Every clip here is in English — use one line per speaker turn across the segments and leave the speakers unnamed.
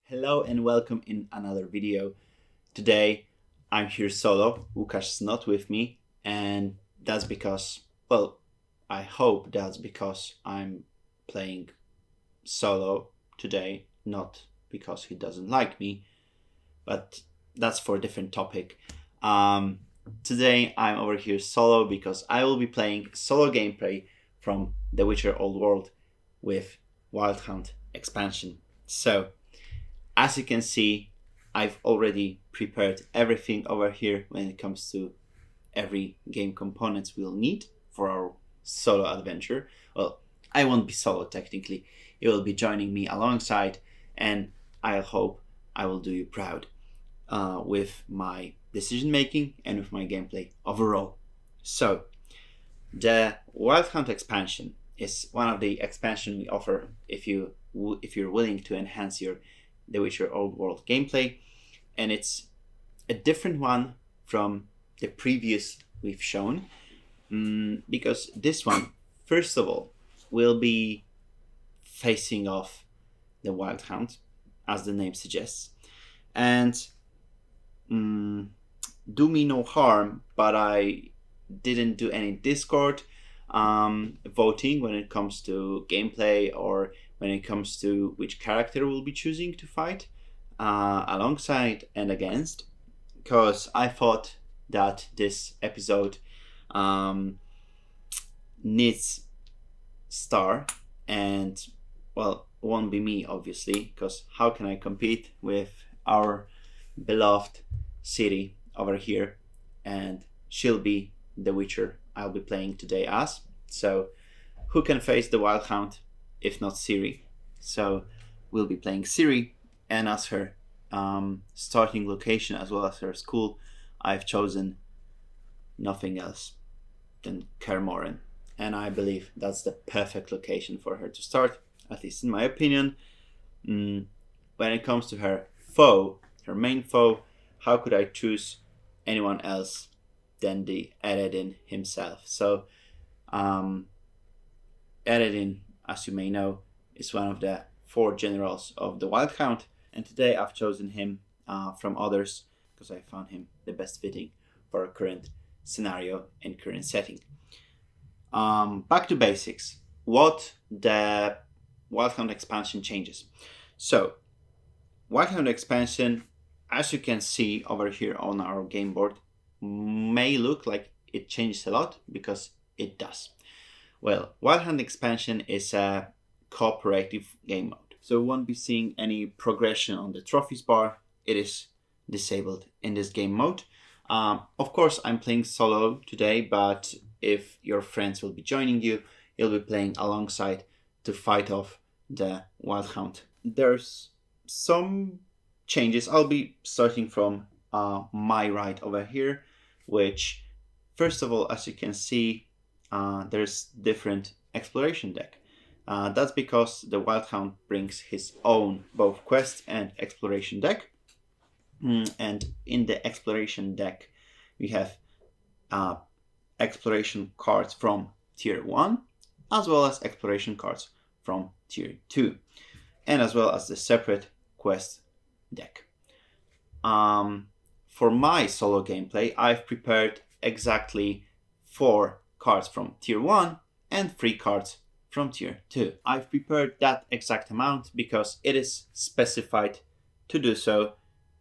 Hello and welcome in another video. Today I'm here solo, Łukasz is not with me, and that's because, I hope that's because I'm playing solo today, not because he doesn't like me, but that's for a different topic. Today I'm over here solo because I will be playing solo gameplay from The Witcher Old World with Wild Hunt expansion. So, as you can see, I've already prepared everything over here when it comes to every game components we'll need for our solo adventure. Well, I won't be solo technically. You will be joining me alongside, and I hope I will do you proud with my decision making and with my gameplay overall. So, the Wild Hunt expansion is one of the expansion we offer if you're willing to enhance your The Witcher Old World gameplay, and it's a different one from the previous we've shown because this one, first of all, will be facing off the Wild Hunt, as the name suggests, and do me no harm, but I didn't do any Discord voting when it comes to gameplay or when it comes to which character we'll be choosing to fight alongside and against, because I thought that this episode needs star, and well, it won't be me obviously, because how can I compete with our beloved Ciri over here, and she'll be the Witcher I'll be playing today as. So who can face the Wild Hound if not Ciri? So we'll be playing Ciri, and as her starting location as well as her school, I've chosen nothing else than Kaer Morhen, and I believe that's the perfect location for her to start, at least in my opinion. When it comes to her foe, her main foe, how could I choose anyone else than the Eredin himself? So Eredin, as you may know, is one of the 4 generals of the Wild Hound, and today I've chosen him from others because I found him the best fitting for our current scenario and current setting. Back to basics. What the Wild Hound expansion changes. So, Wild Hound expansion, as you can see over here on our game board, may look like it changes a lot, because it does. Well, Wild Hunt expansion is a cooperative game mode, so we won't be seeing any progression on the trophies bar. It is disabled in this game mode. Of course, I'm playing solo today, but if your friends will be joining you, you'll be playing alongside to fight off the Wild Hunt. There's some changes. I'll be starting from my right over here, which, first of all, as you can see, there's different exploration deck. That's because the Wild Hound brings his own both quest and exploration deck. And in the exploration deck, we have exploration cards from tier 1, as well as exploration cards from tier 2, and as well as the separate quest deck. For my solo gameplay, I've prepared exactly 4 cards from tier 1 and 3 cards from tier 2. I've prepared that exact amount because it is specified to do so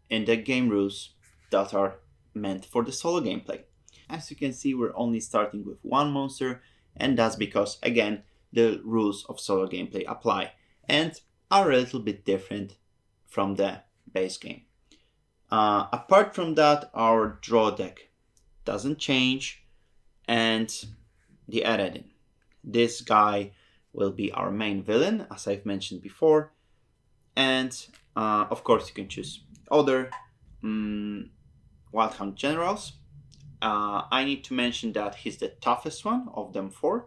in the game rules that are meant for the solo gameplay. As you can see, we're only starting with 1 monster, and that's because, again, the rules of solo gameplay apply and are a little bit different from the base game. Apart from that, our draw deck doesn't change, and the Eredin. This guy will be our main villain, as I've mentioned before, and of course you can choose other Wild Hunt generals. I need to mention that he's the toughest one of them 4,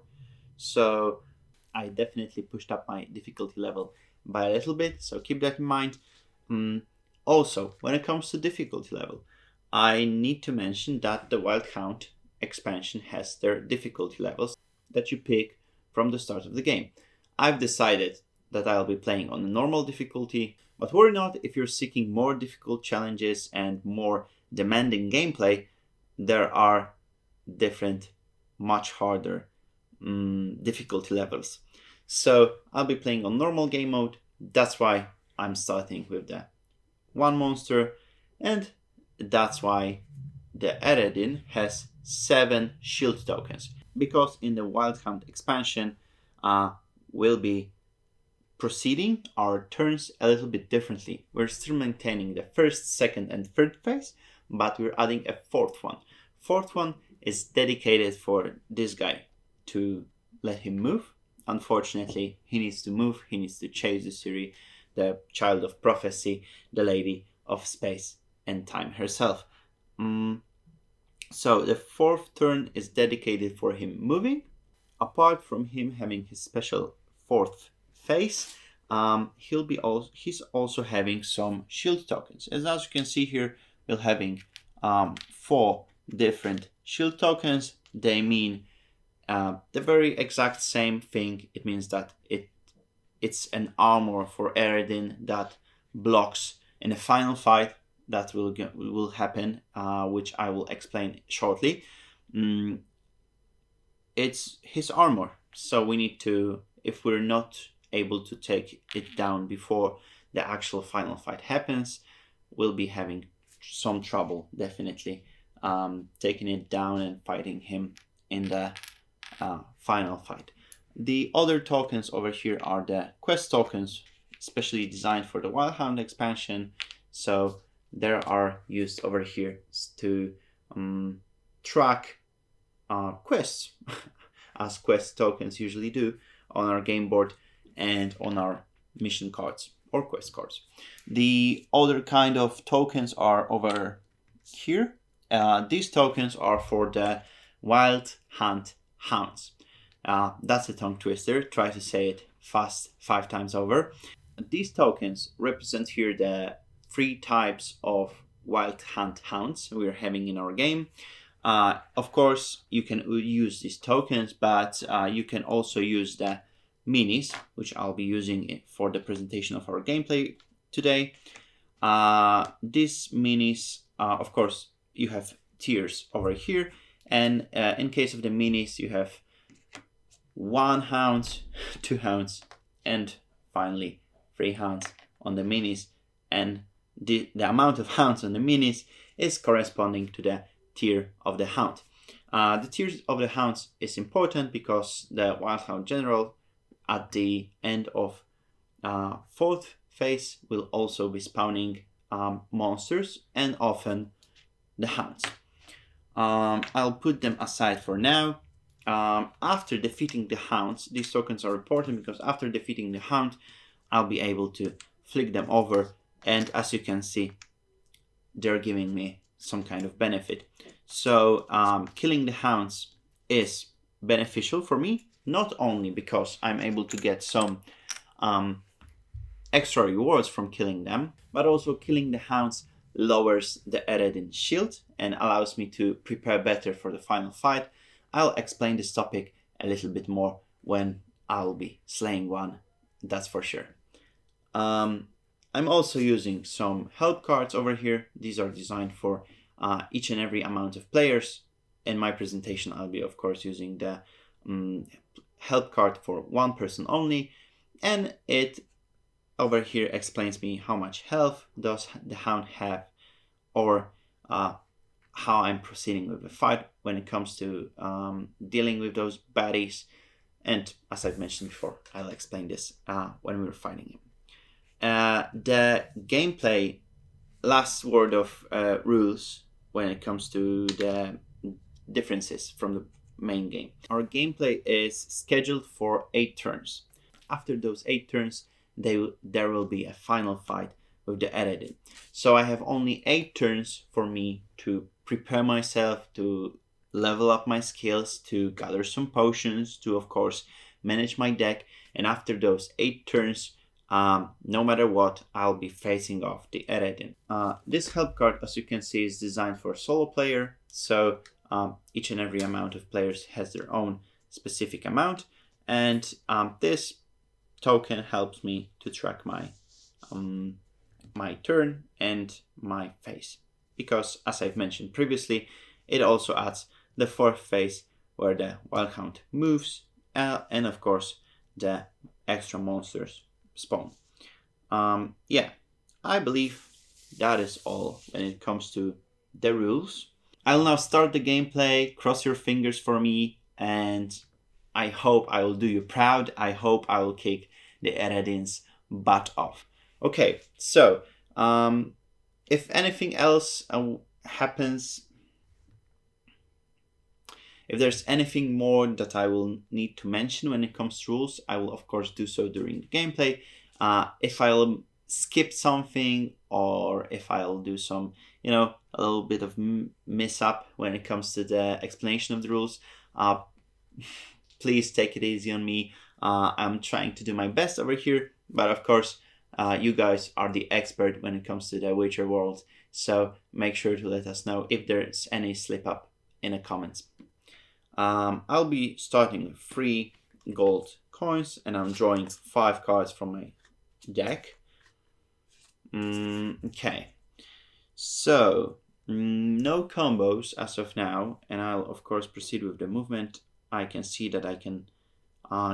so I definitely pushed up my difficulty level by a little bit, so keep that in mind. Also, when it comes to difficulty level, I need to mention that the Wild Hound expansion has their difficulty levels that you pick from the start of the game. I've decided that I'll be playing on a normal difficulty But worry not, if you're seeking more difficult challenges and more demanding gameplay, there are different, much harder difficulty levels. So I'll be playing on normal game mode. That's why I'm starting with the one monster, and that's why the Eredin has 7 shield tokens, because in the Wild Hunt expansion we'll be proceeding our turns a little bit differently. We're still maintaining the first, second and third phase, but we're adding a fourth one. Fourth one is dedicated for this guy, to let him move. Unfortunately, he needs to move, he needs to chase the Ciri, the child of prophecy, the lady of space and time herself. So the fourth turn is dedicated for him moving. Apart from him having his special fourth phase, he's also having some shield tokens. As you can see here, we're having 4 different shield tokens. They mean the very exact same thing. It means that it's an armor for Eredin that blocks in a final fight that will happen, which I will explain shortly. It's his armor, so we need to, if we're not able to take it down before the actual final fight happens, we'll be having some trouble, definitely, taking it down and fighting him in the final fight. The other tokens over here are the quest tokens, especially designed for the Wild Hound expansion. So they are used over here to track quests, as quest tokens usually do, on our game board and on our mission cards or quest cards. The other kind of tokens are over here. These tokens are for the Wild Hunt hounds. That's a tongue twister. Try to say it fast 5 times over. These tokens represent here the 3 types of Wild Hunt hounds we're having in our game. Of course, you can use these tokens, but you can also use the minis, which I'll be using for the presentation of our gameplay today. These minis, of course, you have tiers over here, and in case of the minis, you have 1 hound, 2 hounds, and finally 3 hounds on the minis, and the amount of hounds on the minis is corresponding to the tier of the hound. The tiers of the hounds is important because the Wild Hound General at the end of 4th phase will also be spawning monsters and often the hounds. I'll put them aside for now. After defeating the hounds, these tokens are important because after defeating the hound, I'll be able to flick them over, and as you can see, they're giving me some kind of benefit. So killing the hounds is beneficial for me, not only because I'm able to get some extra rewards from killing them, but also killing the hounds lowers the Eredin shield and allows me to prepare better for the final fight. I'll explain this topic a little bit more when I'll be slaying one, that's for sure. I'm also using some help cards over here. These are designed for each and every amount of players. In my presentation, I'll be, of course, using the help card for 1 person only, and it over here explains me how much health does the hound have, or how I'm proceeding with the fight when it comes to dealing with those baddies. And as I've mentioned before, I'll explain this when we're fighting him. The gameplay, last word of rules when it comes to the differences from the main game. Our gameplay is scheduled for 8 turns. After those 8 turns, there will be a final fight with the Eredin. So I have only 8 turns for me to prepare myself, to level up my skills, to gather some potions, to of course manage my deck, and after those 8 turns, no matter what, I'll be facing off the Eredin. This help card, as you can see, is designed for a solo player, so each and every amount of players has their own specific amount, and this token helps me to track my my turn and my phase. Because, as I've mentioned previously, it also adds the fourth phase where the wild hound moves and of course the extra monsters spawn. Yeah, I believe that is all when it comes to the rules. I'll now start the gameplay. Cross your fingers for me, and I hope I will do you proud. I hope I will kick the Eredin's butt off. Okay, so if anything else happens, if there's anything more that I will need to mention when it comes to rules, I will of course do so during the gameplay. If I'll skip something or if I'll do some, a little bit of miss up when it comes to the explanation of the rules, please take it easy on me. I'm trying to do my best over here, but of course, you guys are the expert when it comes to the Witcher world, so make sure to let us know if there's any slip up in the comments. I'll be starting with 3 gold coins, and I'm drawing 5 cards from my deck. Okay, so no combos as of now, and I'll of course proceed with the movement. I can see that I can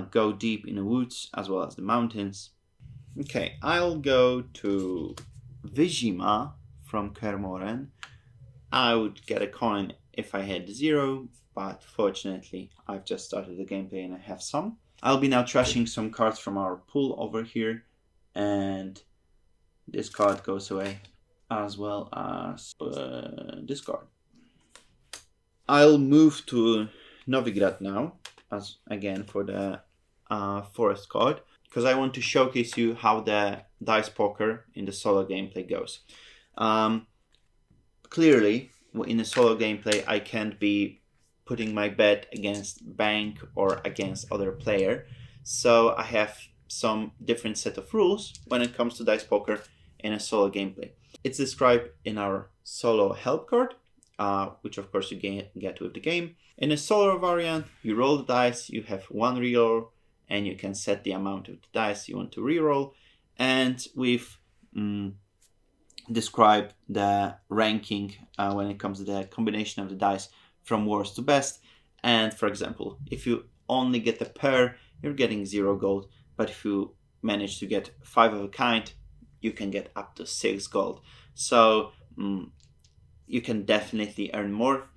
go deep in the woods as well as the mountains. Okay, I'll go to Vizima from Kermoren. I would get a coin if I had 0, but fortunately I've just started the gameplay and I have some. I'll be now trashing some cards from our pool over here, and this card goes away as well as this card. I'll move to Novigrad now, as again for the forest card, because I want to showcase you how the dice poker in the solo gameplay goes. Clearly, in a solo gameplay, I can't be putting my bet against bank or against other player, so I have some different set of rules when it comes to dice poker in a solo gameplay. It's described in our solo help card, which of course you get with the game. In a solo variant, you roll the dice, you have 1 reroll, and you can set the amount of the dice you want to reroll. And we've described the ranking when it comes to the combination of the dice from worst to best. And for example, if you only get a pair, you're getting 0 gold. But if you manage to get 5 of a kind, you can get up to 6 gold. So you can definitely earn more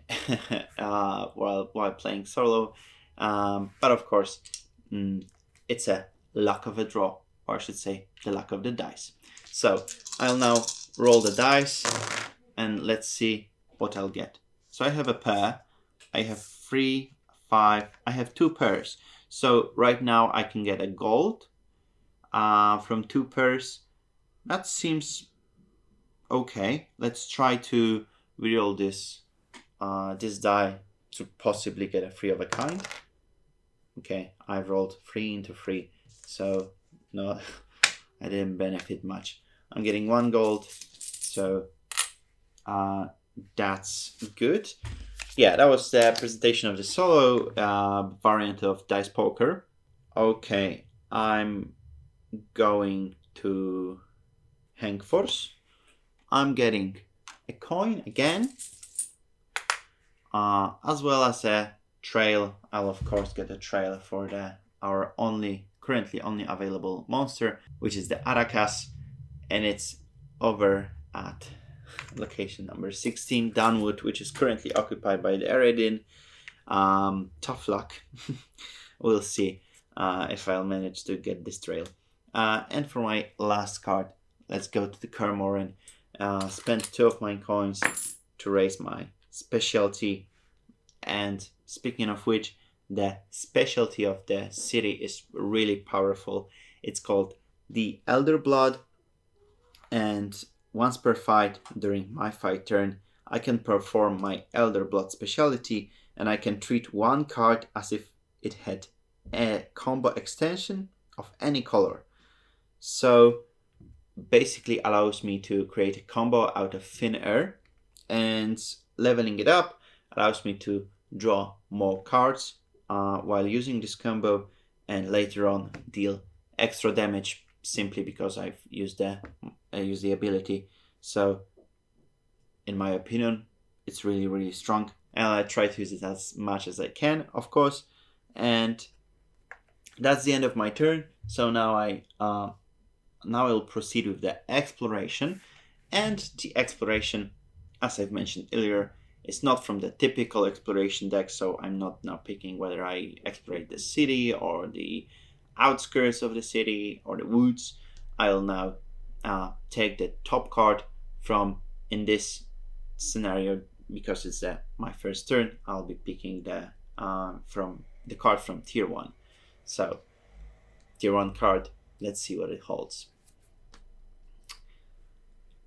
while playing solo. But of course, it's a luck of a draw, or I should say the luck of the dice. So I'll now roll the dice and let's see what I'll get. So I have a pair, I have 3, 5, I have 2 pairs. So right now I can get a gold from 2 pairs. That seems okay. Let's try to reroll this die to possibly get a 3 of a kind. Okay, I've rolled 3 into 3, so no, I didn't benefit much. I'm getting 1 gold, so that's good. Yeah, that was the presentation of the solo variant of dice poker. Okay, I'm going to Hengfors. I'm getting a coin again, as well as a trail. I'll of course get a trail for our currently only available monster, which is the Arakas, and it's over at location number 16, Dunwood, which is currently occupied by the Eredin. Tough luck. We'll see if I'll manage to get this trail. And for my last card, let's go to the Kermoren. Spend 2 of my coins to raise my specialty. And speaking of which, the specialty of the city is really powerful. It's called the Elder Blood, and once per fight during my fight turn, I can perform my Elder Blood specialty, and I can treat 1 card as if it had a combo extension of any color. So basically allows me to create a combo out of thin air, and leveling it up allows me to draw more cards while using this combo, and later on deal extra damage simply because I've used the use the ability. So, in my opinion, it's really strong, and I try to use it as much as I can, of course. And that's the end of my turn. So now I'll proceed with the exploration, and the exploration, as I've mentioned earlier, is not from the typical exploration deck. So I'm not now picking whether I explore the city or the outskirts of the city or the woods. I'll now take the top card from, in this scenario, because it's my first turn, I'll be picking the from the card from tier 1. So tier 1 card, let's see what it holds.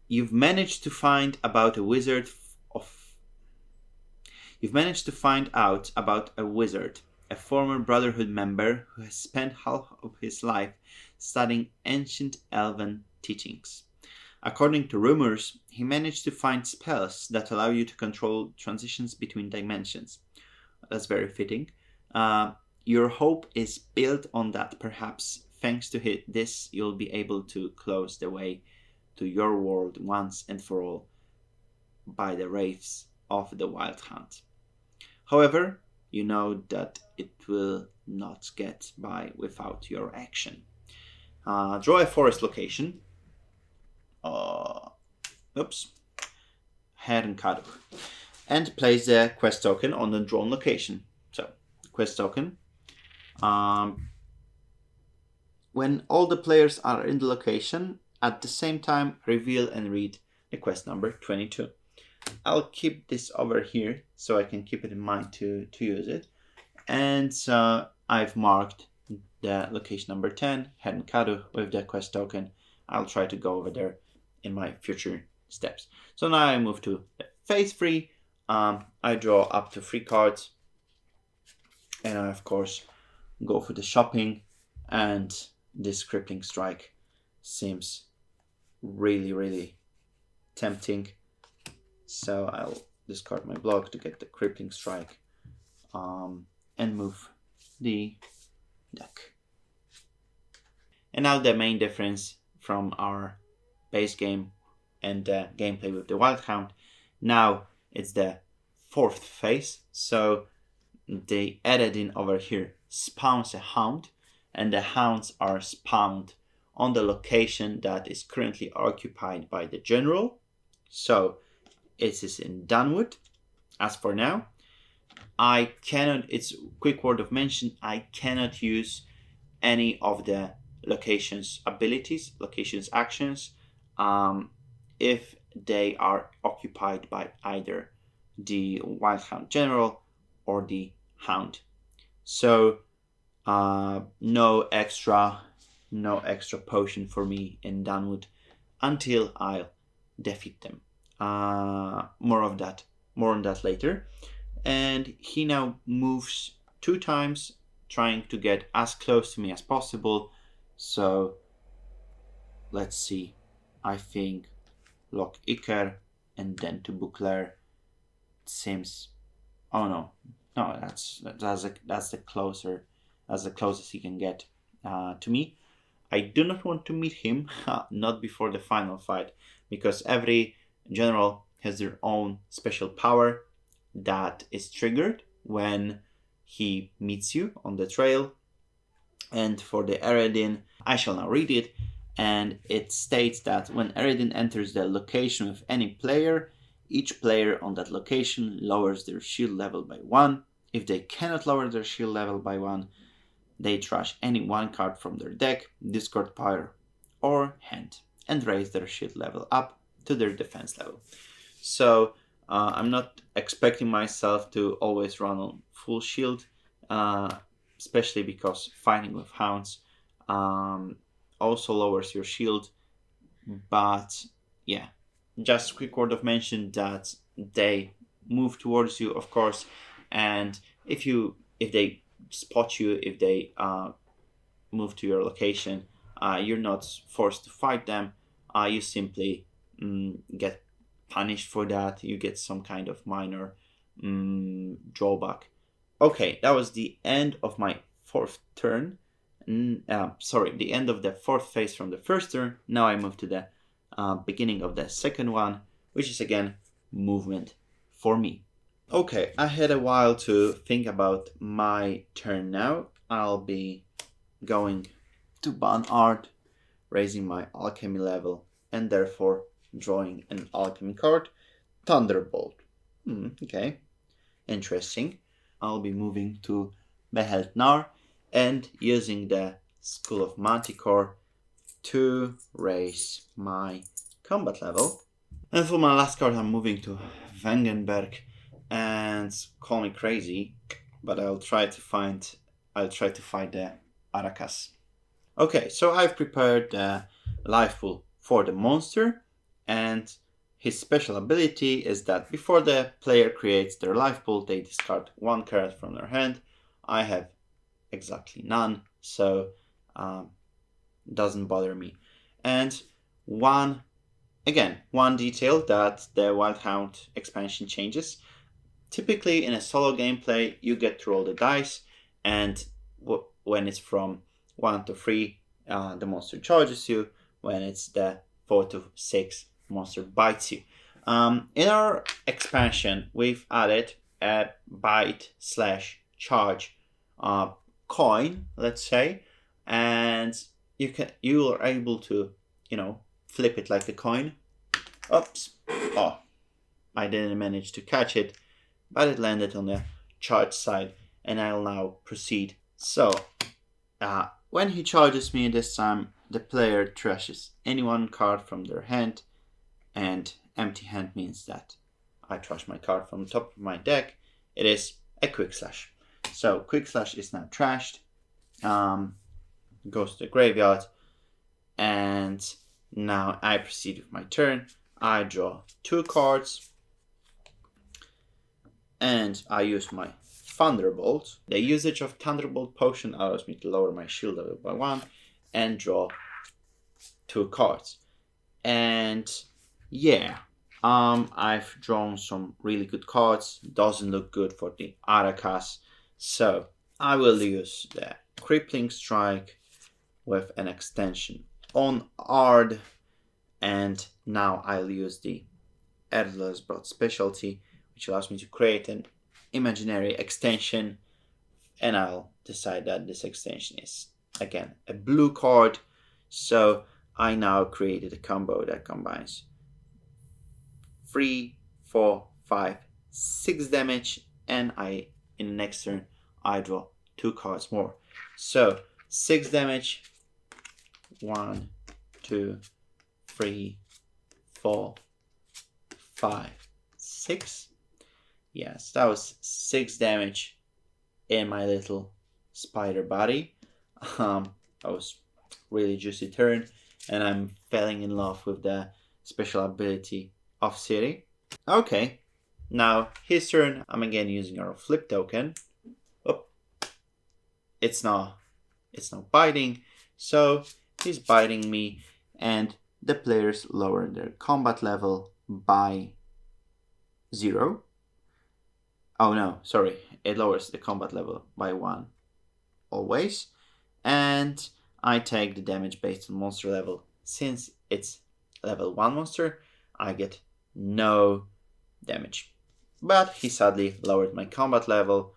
You've managed to find out about a wizard, a former Brotherhood member who has spent half of his life studying ancient elven teachings. According to rumors, he managed to find spells that allow you to control transitions between dimensions. That's very fitting. Your hope is built on that. Perhaps thanks to this, you'll be able to close the way to your world once and for all by the wraiths of the Wild Hunt. However, you know that it will not get by without your action. Draw a forest location. Eredin, and place the quest token on the drawn location. So, quest token. When all the players are in the location, at the same time, reveal and read the quest number 22. I'll keep this over here so I can keep it in mind to use it. And I've marked the location number 10, Eredin, with the quest token. I'll try to go over there in my future steps. So now I move to phase 3. I draw up to 3 cards, and I of course go for the shopping, and this crippling strike seems really tempting. So I'll discard my block to get the crippling strike, and move the deck. And now the main difference from our base game and gameplay with the Wild Hound. Now it's the 4th phase. So the Eredin over here spawns a hound, and the hounds are spawned on the location that is currently occupied by the general. So it is in Dunwood. As for now, I cannot, it's quick word of mention, I cannot use any of the location's abilities, location's actions, if they are occupied by either the Wild Hound General or the Hound. So no extra potion for me in Dunwood until I'll defeat them. More on that later. And he now moves 2 times, trying to get as close to me as possible. So let's see. I think Loch Iker and then to Buclair seems. Oh no, that's the closest he can get to me. I do not want to meet him, not before the final fight, because every general has their own special power that is triggered when he meets you on the trail. And for the Eredin, I shall now read it, and it states that when Eredin enters the location with any player, each player on that location lowers their shield level by 1. If they cannot lower their shield level by 1, they trash any 1 card from their deck, discard pile, or hand, and raise their shield level up to their defense level. So I'm not expecting myself to always run on full shield, especially because fighting with hounds also lowers your shield. But yeah, just quick word of mention that they move towards you, of course, and if they spot you, if they move to your location, you're not forced to fight them. You simply get punished for that. You get some kind of minor drawback. Okay, that was the end of my 4th turn. The end of the 4th phase from the first turn. Now I move to the beginning of the second one, which is again movement for me. Okay, I had a while to think about my turn now. I'll be going to Barnard, raising my alchemy level, and therefore drawing an alchemy card, Thunderbolt. Okay, interesting. I'll be moving to Beheltnar and using the School of Manticore to raise my combat level. And for my last card, I'm moving to Wengenberg, and call me crazy, but I'll try to fight the Arakas. Okay, so I've prepared the life pool for the monster, and his special ability is that before the player creates their life pool, they discard one card from their hand. I have exactly none, so doesn't bother me. And one detail that the Wild Hound expansion changes. Typically in a solo gameplay, you get to roll the dice, and when it's from 1 to 3, the monster charges you. When it's the 4 to 6, monster bites you. In our expansion, we've added a bite/charge coin, let's say, and you are able to, flip it like a coin. Oops! Oh, I didn't manage to catch it, but it landed on the charge side, and I'll now proceed. So, when he charges me this time, the player trashes any one card from their hand, and empty hand means that I trash my card from the top of my deck. It is a Quick Slash. So Quick Slash is now trashed, goes to the graveyard, and now I proceed with my turn. I draw 2 cards, and I use my Thunderbolt. The usage of Thunderbolt potion allows me to lower my shield level by 1 and draw 2 cards. And yeah, I've drawn some really good cards. Doesn't look good for the Arakas, so I will use the Crippling Strike with an extension on Ard, and now I'll use the Erdler's Broad specialty, which allows me to create an imaginary extension, and I'll decide that this extension is again a blue card. So I now created a combo that combines 3, 4, 5, 6 damage, and in the next turn I draw 2 cards more. So 6 damage, 1, 2, 3, 4, 5, 6. Yes, that was 6 damage in my little spider body. That was really juicy turn, and I'm falling in love with the special ability of Ciri. Okay, now his turn. I'm again using our flip token. Oh, it's not biting, so he's biting me, and the players lower their combat level by 0. Oh no, sorry, it lowers the combat level by 1 always, and I take the damage based on monster level. Since it's level 1 monster, I get no damage. But he sadly lowered my combat level,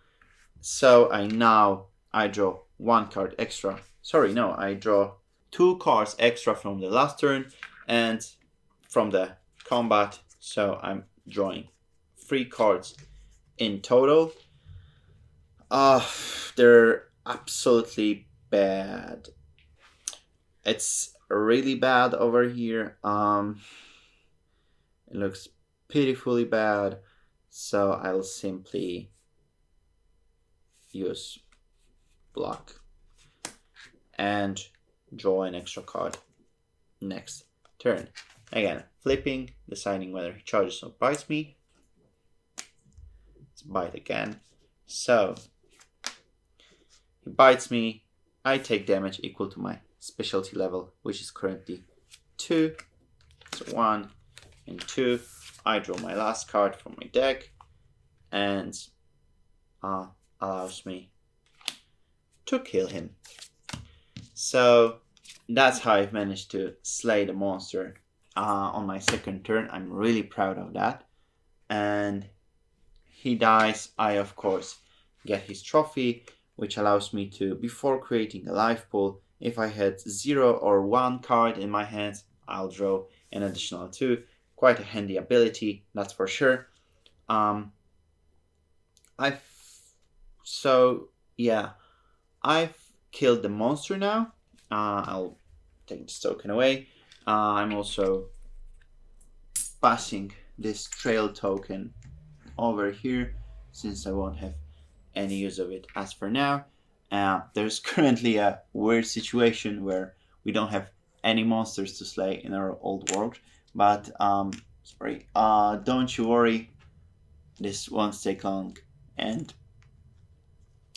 so I draw 1 card extra. Sorry, no, I draw 2 cards extra from the last turn and from the combat, so I'm drawing 3 cards in total. They're absolutely bad. It's really bad over here. It looks pitifully bad, so I'll simply use block and draw an extra card next turn. Again, flipping, deciding whether he charges or bites me. Let's bite again. So he bites me. I take damage equal to my specialty level, which is currently 2. So 1 and 2. I draw my last card from my deck, and allows me to kill him. So that's how I've managed to slay the monster on my second turn. I'm really proud of that. And he dies. I, of course, get his trophy, which allows me to, before creating a life pool, if I had 0 or 1 card in my hands, I'll draw an additional 2. Quite a handy ability, that's for sure. I've killed the monster now. I'll take this token away. I'm also passing this trail token over here, since I won't have any use of it as for now. There's currently a weird situation where we don't have any monsters to slay in our old world, but don't you worry, this won't take long, and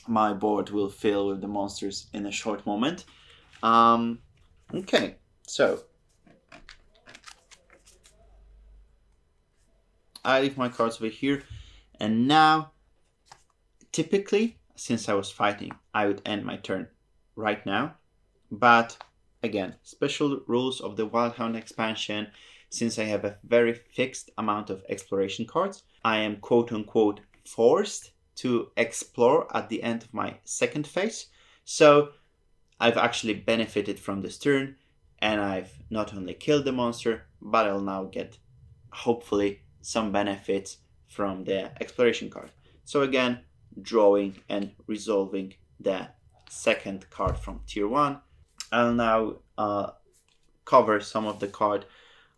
my board will fill with the monsters in a short moment. Okay, so I leave my cards over here, and now, typically, since I was fighting, I would end my turn right now, but again, special rules of the Wild Hound expansion, since I have a very fixed amount of exploration cards, I am quote-unquote forced to explore at the end of my second phase. So I've actually benefited from this turn, and I've not only killed the monster, but I'll now get, hopefully, some benefits from the exploration card. So again, drawing and resolving the second card from tier 1. I'll now cover some of the card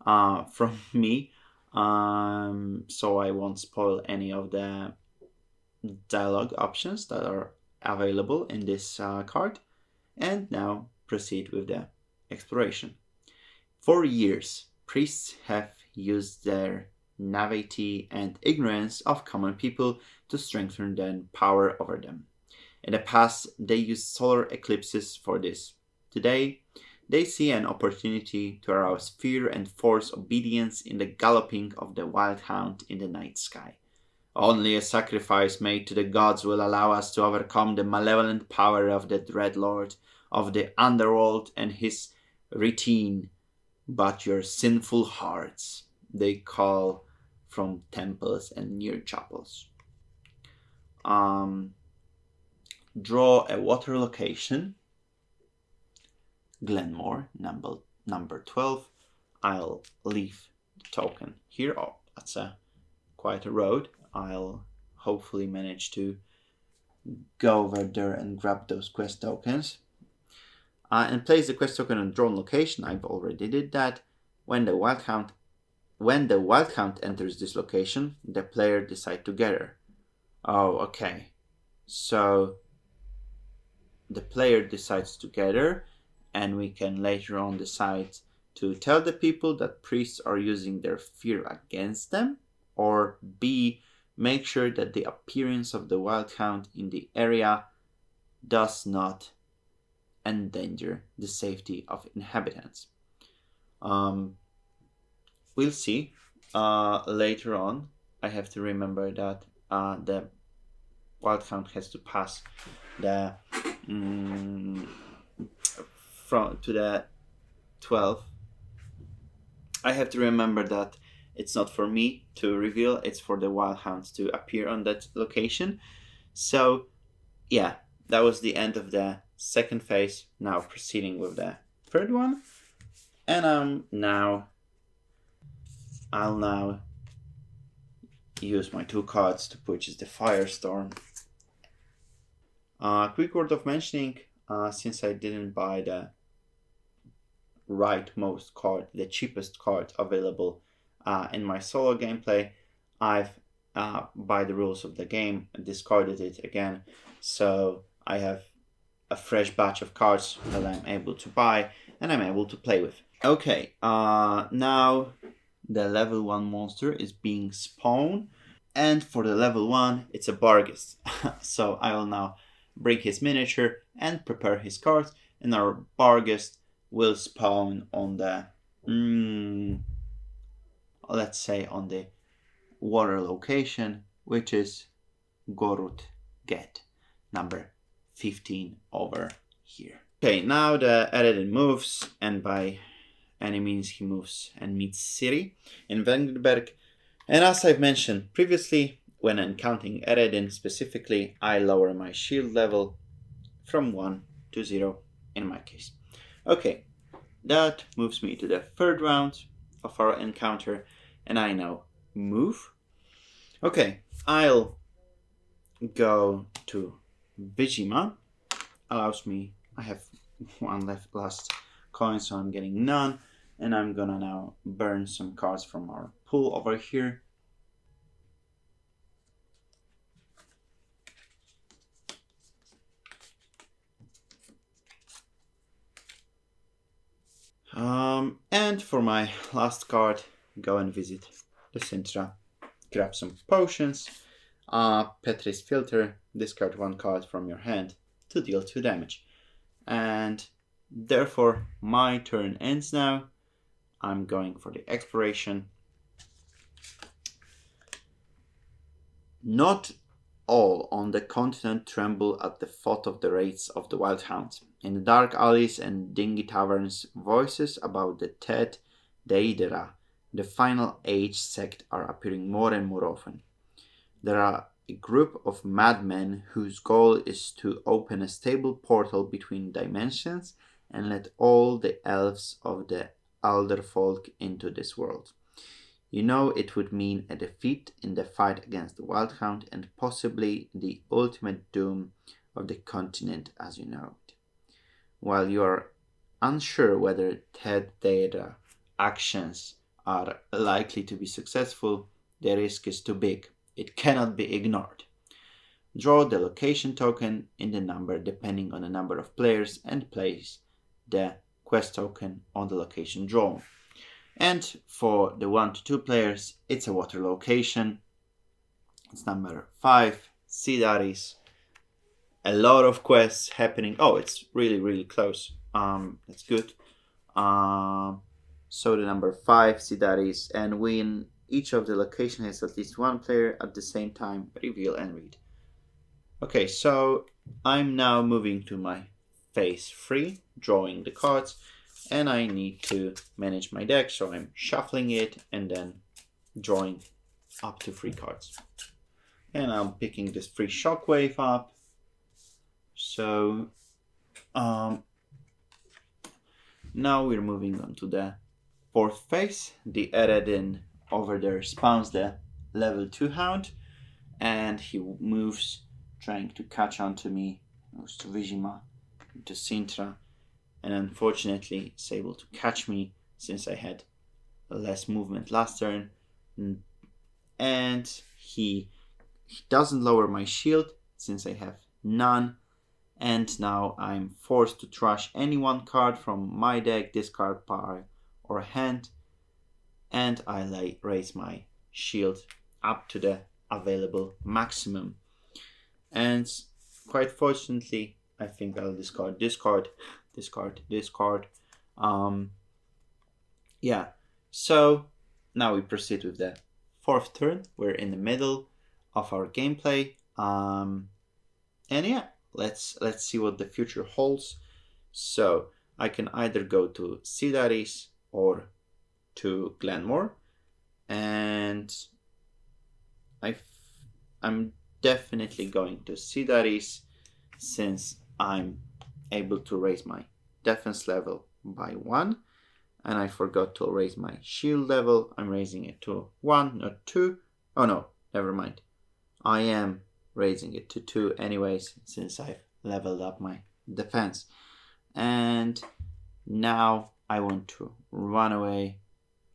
from me, so I won't spoil any of the dialogue options that are available in this card, and now proceed with the exploration. For years, priests have used their naivety and ignorance of common people to strengthen their power over them. In the past, they used solar eclipses for this. Today, they see an opportunity to arouse fear and force obedience in the galloping of the wild hound in the night sky. Only a sacrifice made to the gods will allow us to overcome the malevolent power of the dread lord of the underworld and his retinue. But your sinful hearts, they call from temples and near chapels. Draw a water location. Glenmore, number 12. I'll leave the token here. Oh, that's quite a road. I'll hopefully manage to go over there and grab those quest tokens. And place the quest token on drawn location. I've already did that. When the wild hound enters this location, the player decide together. Oh, okay. So the player decides together, and we can later on decide to tell the people that priests are using their fear against them, or B, make sure that the appearance of the wild hound in the area does not endanger the safety of inhabitants. We'll see. Later on, I have to remember that the wild hound has to pass the to the 12. I have to remember that it's not for me to reveal, it's for the wild hounds to appear on that location. So yeah, that was the end of the second phase. Now proceeding with the third one. And I'll now use my 2 cards to purchase the Firestorm. Quick word of mentioning, since I didn't buy the rightmost card, the cheapest card available in my solo gameplay, I've, by the rules of the game, discarded it again. So I have a fresh batch of cards that I'm able to buy and I'm able to play with. Okay, now the level 1 monster is being spawned, and for the level 1 it's a Barghest. So I will now bring his miniature and prepare his cards, and our Barghest will spawn on the let's say on the water location, which is Gorut Get, number 15 over here. Okay, now the Eredin moves, and by and it means he moves and meets Ciri in Wengerberg. And as I've mentioned previously, when encountering Eredin specifically, I lower my shield level from 1 to 0 in my case. Okay, that moves me to the third round of our encounter, and I now move. Okay, I'll go to Vijima. Allows me, I have one last coin, so I'm getting none. And I'm gonna now burn some cards from our pool over here. And for my last card, go and visit the Sintra. Grab some potions. Petri's Filter. Discard one card from your hand to deal 2 damage. And therefore, my turn ends now. I'm going for the exploration. Not all on the continent tremble at the thought of the raids of the wild hounds. In the dark alleys and dingy taverns, voices about the Ted Deidera, the final age sect, are appearing more and more often. There are a group of madmen whose goal is to open a stable portal between dimensions and let all the elves of the Elder Folk into this world. You know it would mean a defeat in the fight against the Wild Hound and possibly the ultimate doom of the continent as you know it. While you are unsure whether Ted Deidera's actions are likely to be successful, the risk is too big. It cannot be ignored. Draw the location token in the number depending on the number of players and place the quest token on the location drawn. And for the 1 to 2 players, it's a water location. It's number 5, Sidaris. A lot of quests happening. Oh, it's really close. That's good. So the number 5, Sidaris, and when each of the location has at least 1 player at the same time, reveal and read. Okay, so I'm now moving to my phase 3, drawing the cards, and I need to manage my deck, so I'm shuffling it and then drawing up to 3 cards. And I'm picking this free Shockwave up. So now we're moving on to the 4th phase. The Eredin over there spawns the level 2 hound, and he moves, trying to catch onto me. Moves to Vijima, to Sintra, and unfortunately is able to catch me since I had less movement last turn. And he doesn't lower my shield since I have none. And now I'm forced to trash any 1 card from my deck, discard pile, or hand. And I raise my shield up to the available maximum. And quite fortunately, I think I'll discard this card, this card. Yeah, so now we proceed with the 4th turn. We're in the middle of our gameplay. And yeah, let's see what the future holds. So I can either go to Sidaris or to Glenmore, and I'm definitely going to Sidaris since I'm able to raise my defense level by 1, and I forgot to raise my shield level. I'm raising it to 1, not 2. Oh no, never mind. I am raising it to 2 anyways since I've leveled up my defense. And now I want to run away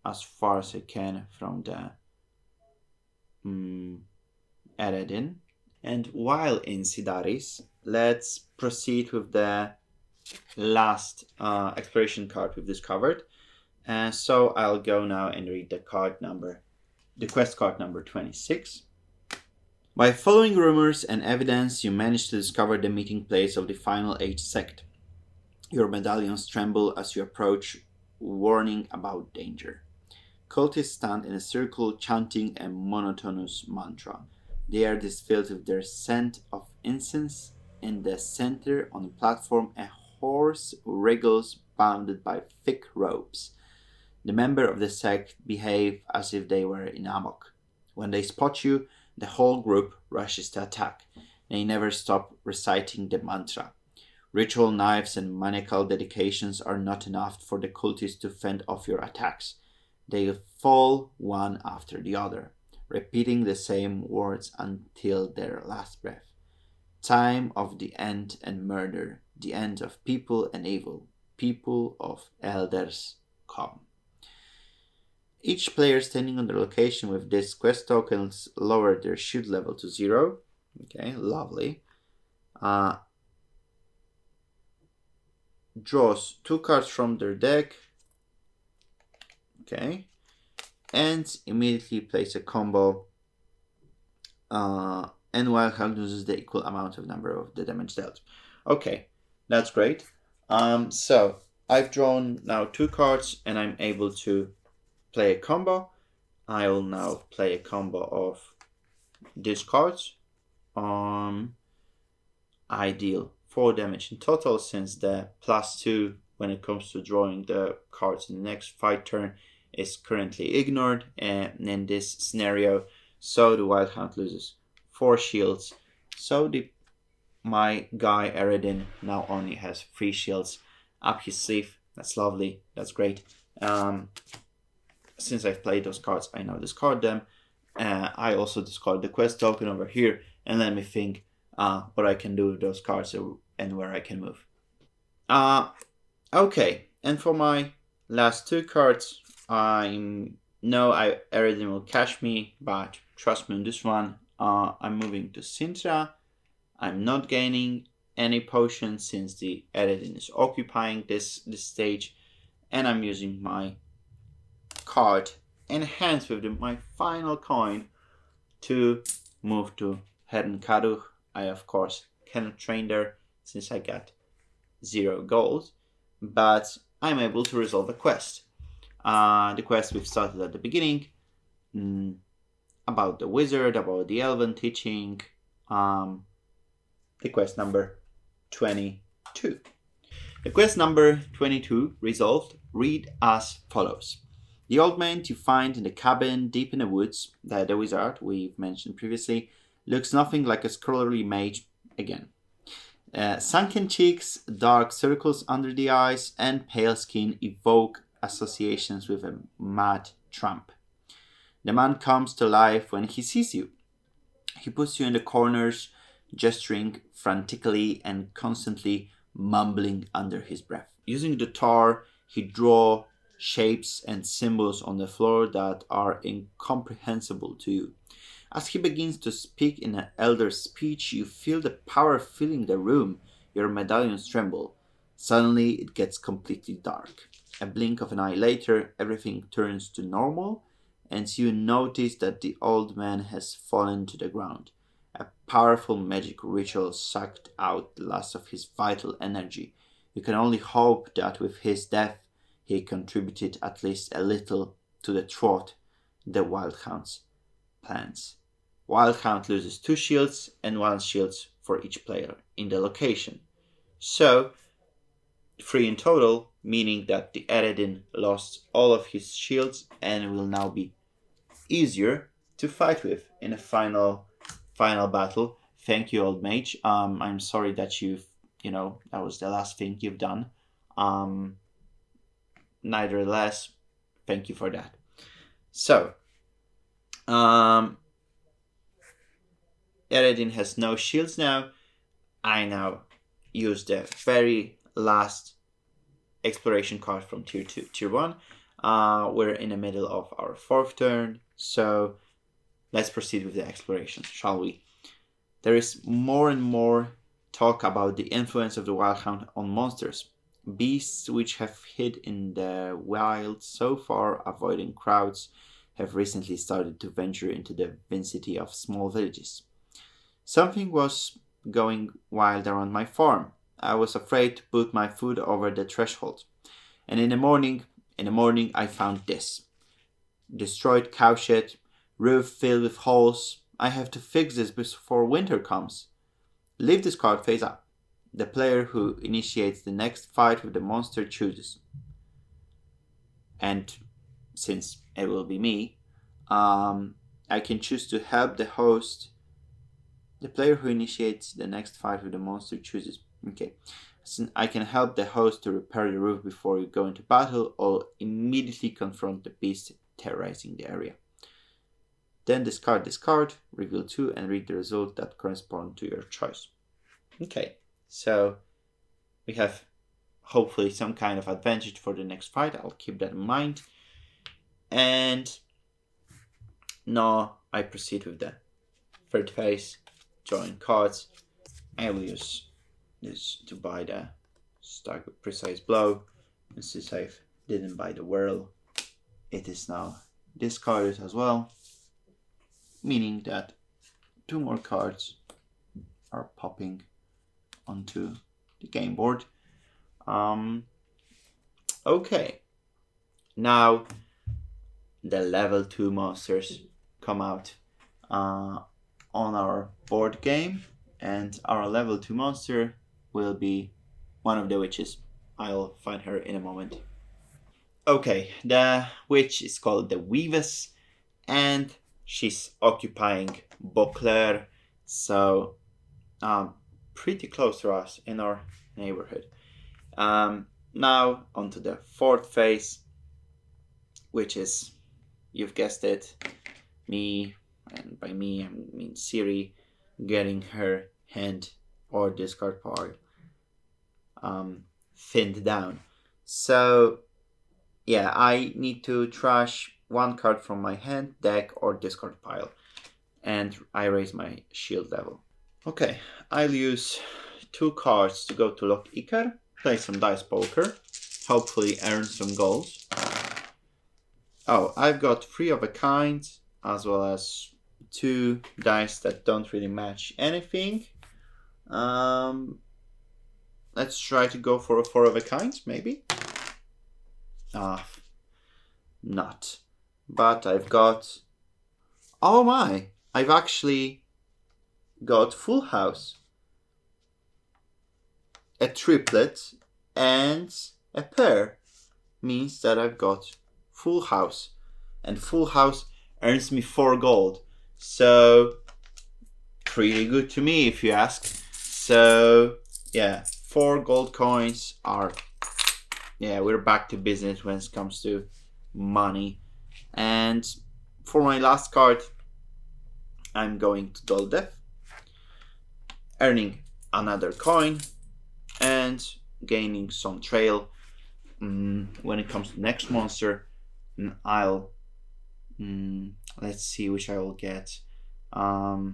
as far as I can from the Eredin. And while in Sidaris, let's proceed with the last exploration card we've discovered. So I'll go now and read the quest card number 26. By following rumors and evidence, you manage to discover the meeting place of the Final Age sect. Your medallions tremble as you approach, warning about danger. Cultists stand in a circle chanting a monotonous mantra. The air is filled with their scent of incense. In the center on the platform, a horse wriggles bounded by thick ropes. The members of the sect behave as if they were in amok. When they spot you, the whole group rushes to attack. They never stop reciting the mantra. Ritual knives and maniacal dedications are not enough for the cultists to fend off your attacks. They fall one after the other, repeating the same words until their last breath. Time of the end and murder, the end of people and evil, people of elders come. Each player standing on their location with these quest tokens lower their shield level to 0. Okay, lovely. Draws 2 cards from their deck. Okay. And immediately plays a combo. And Wildhound loses the equal amount of number of the damage dealt. Okay, that's great. So I've drawn now 2 cards and I'm able to play a combo. I will now play a combo of these cards. I deal 4 damage in total, since the +2 when it comes to drawing the cards in the next fight turn is currently ignored in this scenario. So the Wildhound loses 4 shields. So my guy Eredin now only has 3 shields up his sleeve. That's lovely. That's great. Since I've played those cards, I now discard them. I also discard the quest token over here, and let me think what I can do with those cards and where I can move. Okay, and for my last 2 cards, I know Eredin will catch me, but trust me on this one. I'm moving to Sintra. I'm not gaining any potions since the Eredin is occupying this stage, and I'm using my card enhanced with my final coin to move to Heren Karuch. I of course cannot train there since I got 0 gold, but I'm able to resolve a quest. The quest we've started at the beginning, about the wizard, about the elven teaching, the quest number 22. The quest number 22 resolved read as follows. The old man you find in the cabin deep in the woods, the wizard we've mentioned previously, looks nothing like a scholarly mage again. Sunken cheeks, dark circles under the eyes, and pale skin evoke associations with a mad tramp. The man comes to life when he sees you. He puts you in the corners, gesturing frantically and constantly mumbling under his breath. Using the tar, he draws shapes and symbols on the floor that are incomprehensible to you. As he begins to speak in an elder speech, you feel the power filling the room. Your medallions tremble. Suddenly, it gets completely dark. A blink of an eye later, everything turns to normal, and you notice that the old man has fallen to the ground. A powerful magic ritual sucked out the last of his vital energy. You can only hope that with his death, he contributed at least a little to the thwart the Wildhound's plans. Wildhound loses 2 shields and 1 shield for each player in the location. So, 3 in total, meaning that the Eredin lost all of his shields and will now be easier to fight with in a final battle. Thank you, old mage. I'm sorry that that was the last thing you've done. Nevertheless, thank you for that. So, Eredin has no shields now. I now use the very last exploration card from tier 2, tier 1. We're in the middle of our 4th turn, so let's proceed with the exploration, shall we? There is more and more talk about the influence of the Wildhound on monsters. Beasts which have hid in the wild so far, avoiding crowds, have recently started to venture into the vicinity of small villages. Something was going wild around my farm. I was afraid to put my food over the threshold. And in the morning I found this. Destroyed cowshed, roof filled with holes. I have to fix this before winter comes. Leave this card face up. The player who initiates the next fight with the monster chooses. And since it will be me, I can choose to help the host. The player who initiates the next fight with the monster chooses. Okay. So I can help the host to repair the roof before you go into battle, or immediately confront the beast terrorizing the area. Then discard this card, reveal 2, and read the result that corresponds to your choice. Okay, so we have hopefully some kind of advantage for the next fight. I'll keep that in mind. And now I proceed with the third phase, drawing cards. I will use this to buy the stack with precise blow. And since I didn't buy the whirl, it is now discarded as well, meaning that 2 more cards are popping onto the game board. Okay, now the level 2 monsters come out on our board game, and our level 2 monster will be one of the witches. I'll find her in a moment. Okay, the witch is called the Weavis, and she's occupying Beauclair, so pretty close to us in our neighborhood. Now onto the fourth phase, which is, you've guessed it, me, and by me I mean Ciri, getting her hand or discard pile thinned down. So yeah, I need to trash 1 card from my hand, deck, or discard pile, and I raise my shield level. Okay, I'll use 2 cards to go to Loch Icar, play some dice poker, hopefully earn some goals. Oh, I've got 3 of a kind, as well as 2 dice that don't really match anything. Let's try to go for a 4 of a kind, maybe. Not. But I've got... Oh my! I've actually got full house. A triplet and a pair means that I've got full house. And full house earns me 4 gold. So, pretty good to me if you ask. So, yeah, 4 gold coins are... Yeah, we're back to business when it comes to money. And for my last card, I'm going to Doldev, earning another coin and gaining some trail. When it comes to next monster, I'll let's see which I will get. I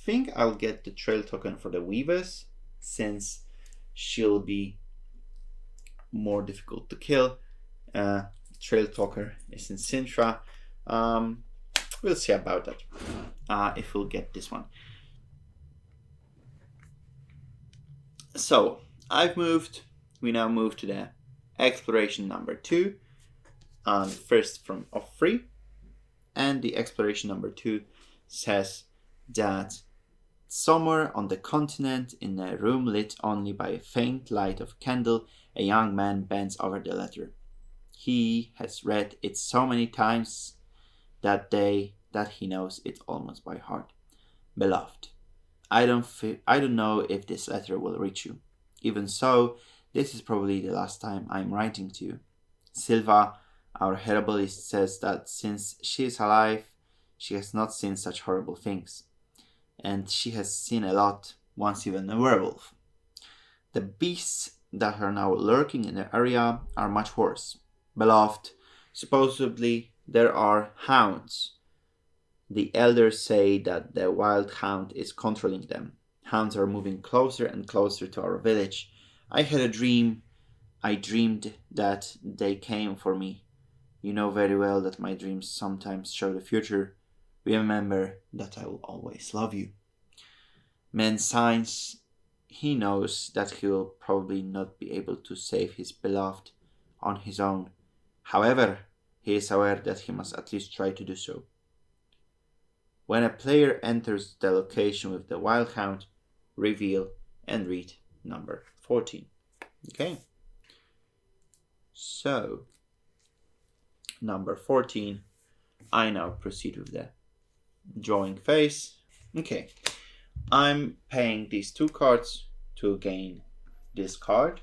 think I'll get the trail token for the Weavers, since she'll be more difficult to kill. Trail Talker is in Sintra. We'll see about that, if we'll get this one. So we now move to the exploration number 2, first of 3, and the exploration number 2 says that somewhere on the continent, in a room lit only by a faint light of candle, a young man bends over the letter. He has read it so many times that he knows it almost by heart. Beloved, I don't know if this letter will reach you. Even so, this is probably the last time I'm writing to you. Silva, our herbalist, says that since she is alive, she has not seen such horrible things. And she has seen a lot, once even a werewolf. The beasts that are now lurking in the area are much worse. Beloved, supposedly there are hounds. The elders say that the wild hound is controlling them. Hounds are moving closer and closer to our village. I had a dream. I dreamed that they came for me. You know very well that my dreams sometimes show the future. Remember that I will always love you. Man signs. He knows that he will probably not be able to save his beloved on his own. However, he is aware that he must at least try to do so. When a player enters the location with the wild hound, reveal and read number 14. Okay. So, number 14, I now proceed with the drawing phase. Okay, I'm paying these 2 cards to gain this card,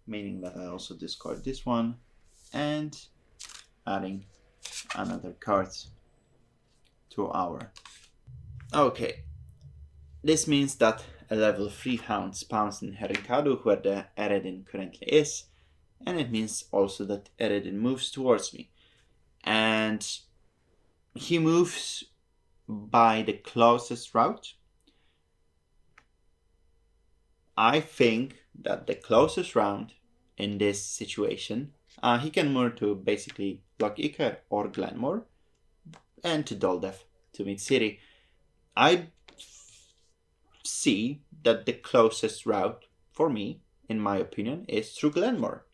meaning that I also discard this one and adding another card to our. Okay, this means that a level 3 hound spawns in Herinkadu, where the Eredin currently is, and it means also that Eredin moves towards me. And he moves by the closest route. I think that the closest route in this situation, he can move to basically Loch Iker or Glenmore, and to Doldef to meet Ciri. I see that the closest route for me, in my opinion, is through Glenmore.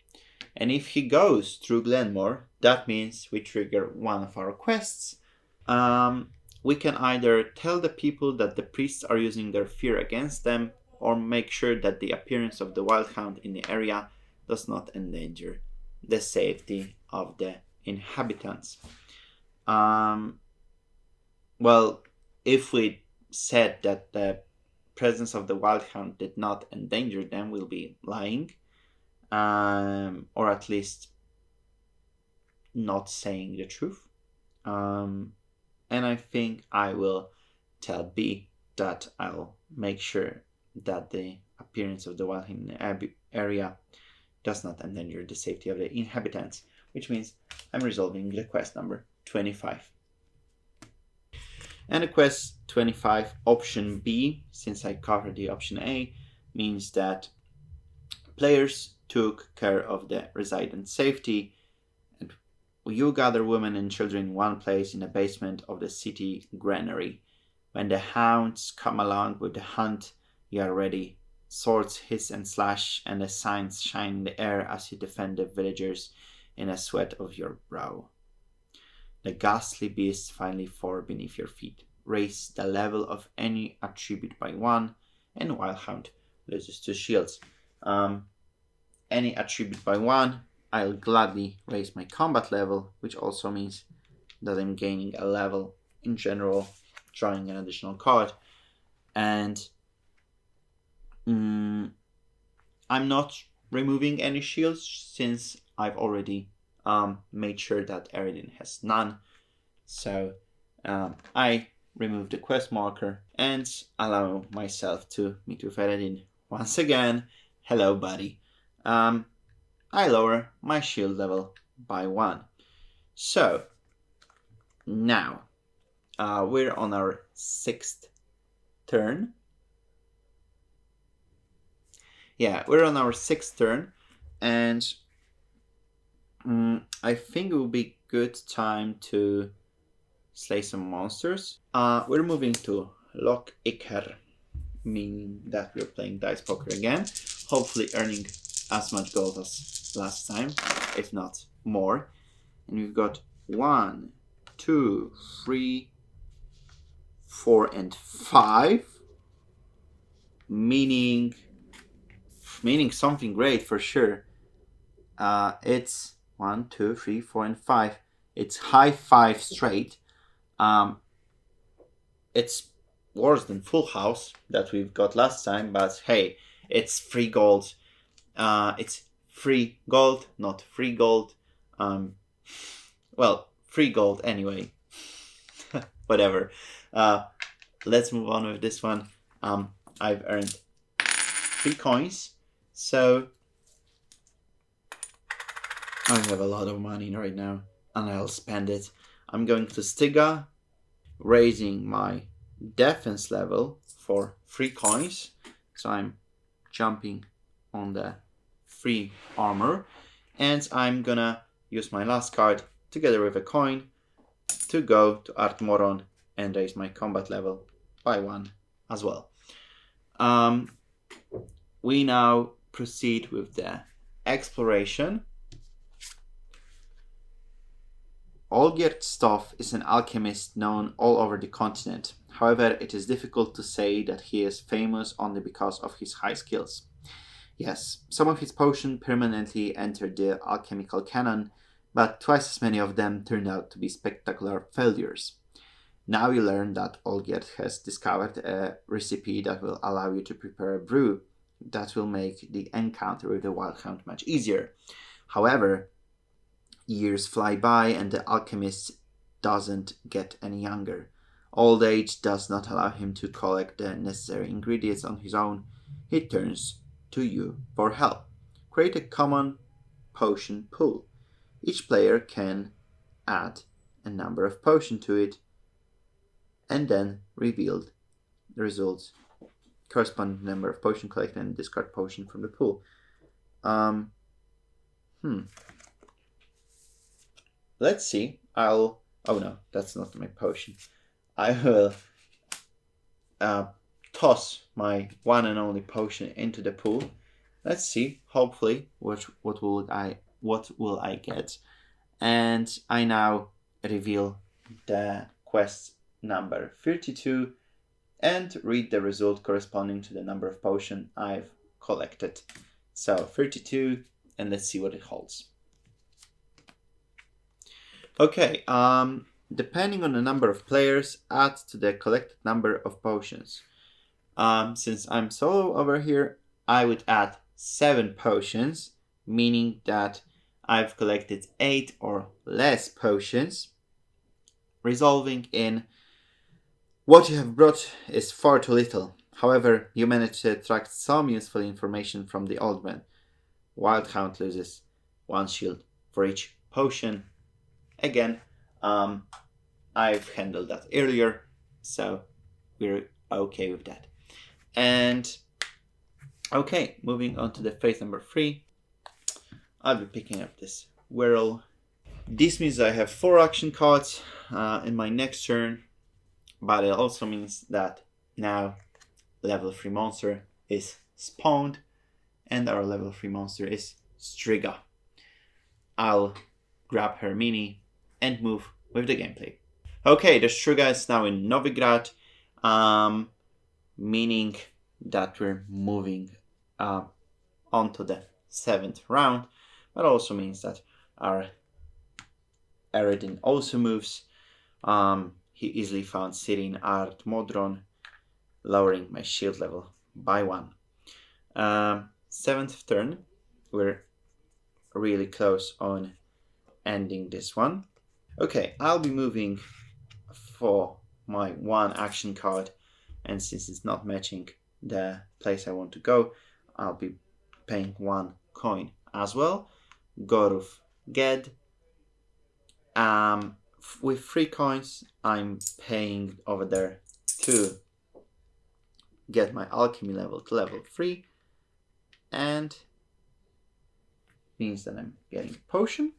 And if he goes through Glenmore, that means we trigger one of our quests. We can either tell the people that the priests are using their fear against them, or make sure that the appearance of the wild hound in the area does not endanger the safety of the inhabitants. Well, if we said that the presence of the wild hound did not endanger them, we'll be lying, or at least not saying the truth. And I think I will tell B that I'll make sure that the appearance of the wild in the area does not endanger the safety of the inhabitants, which means I'm resolving the quest number 25. And the quest 25, option B, since I covered the option A, means that players took care of the resident safety, and you gather women and children in one place in the basement of the city granary. When the hounds come along with the hunt, you are ready. Swords hiss and slash, and the signs shine in the air as you defend the villagers in a sweat of your brow. The ghastly beasts finally fall beneath your feet. Raise the level of any attribute by 1, and Wild Hound loses 2 shields. Any attribute by 1, I'll gladly raise my combat level, which also means that I'm gaining a level in general, drawing an additional card. And I'm not removing any shields since I've already made sure that Eredin has none. So I remove the quest marker and allow myself to meet with Eredin once again. Hello, buddy. I lower my shield level by 1. So now we're on our 6th turn. Yeah, we're on our 6th turn, and I think it will be good time to slay some monsters. We're moving to Loch Iker, meaning that we're playing dice poker again, hopefully earning as much gold as last time, if not more. And we've got 1, 2, 3, 4, and 5, meaning something great for sure. It's 1, 2, 3, 4, and 5. It's high 5 straight. It's worse than full house that we've got last time, but hey, it's free gold. It's free gold, not free gold. Well, free gold anyway. Whatever. Let's move on with this one. I've earned 3 coins, so I have a lot of money right now, and I'll spend it. I'm going to Stiga, raising my defense level for 3 coins. So I'm jumping on the free armor, and I'm gonna use my last card together with a coin to go to Artmoron and raise my combat level by 1 as well. We now proceed with the exploration. Olgierd Stoff is an alchemist known all over the continent. However, it is difficult to say that he is famous only because of his high skills. Yes, some of his potions permanently entered the alchemical canon, but twice as many of them turned out to be spectacular failures. Now you learn that Olgierd has discovered a recipe that will allow you to prepare a brew that will make the encounter with the Wild Hound much easier. However, years fly by and the alchemist doesn't get any younger. Old age does not allow him to collect the necessary ingredients on his own. He turns to you for help. Create a common potion pool. Each player can add a number of potions to it and then reveal the results corresponding number of potion collected and discard potion from the pool. Let's see. Oh no, that's not my potion. I will toss my one and only potion into the pool. Let's see. Hopefully, what will I get? And I now reveal the quest number 32 and read the result corresponding to the number of potion I've collected. So 32, and let's see what it holds. Okay, depending on the number of players, add to the collected number of potions. Since I'm solo over here, I would add 7 potions, meaning that I've collected 8 or less potions, resulting in what you have brought is far too little. However, you managed to extract some useful information from the old man. Wild Hound loses 1 shield for each potion. Again, I've handled that earlier, so we're okay with that. And okay, moving on to the phase number 3. I'll be picking up this whirl. This means I have 4 action cards in my next turn, but it also means that now level 3 monster is spawned, and our level 3 monster is Striga. I'll grab her mini and move with the gameplay. Okay, the Striga is now in Novigrad, meaning that we're moving onto the 7th round, but also means that our Eredin also moves. He easily found Ciri in Art Modron, lowering my shield level by 1. 7th turn, we're really close on ending this one. Okay, I'll be moving for my 1 action card, and since it's not matching the place I want to go, I'll be paying 1 coin as well. Goruf Ged. With 3 coins, I'm paying over there to get my alchemy level to level 3, and means that I'm getting a potion.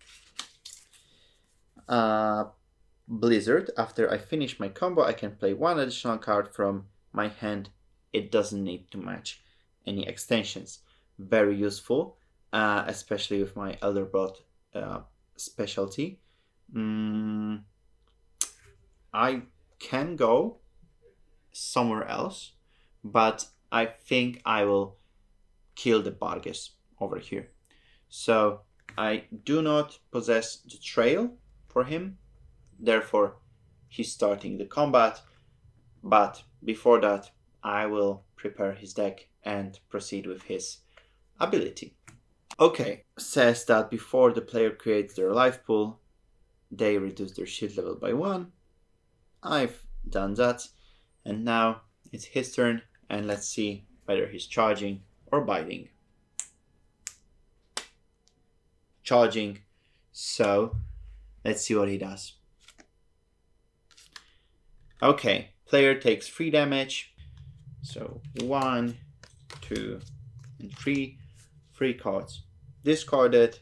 Blizzard. After I finish my combo, I can play 1 additional card from my hand. It doesn't need to match any extensions. Very useful, especially with my Elderbot specialty. I can go somewhere else, but I think I will kill the Barges over here. So I do not possess the trail for him, therefore he's starting the combat, but before that I will prepare his deck and proceed with his ability. Okay, says that before the player creates their life pool, they reduce their shield level by 1. I've done that, and now it's his turn, and let's see whether he's charging or biting. Charging, so let's see what he does. Okay, player takes 3 damage, so 1, 2, and 3. 3 cards discarded.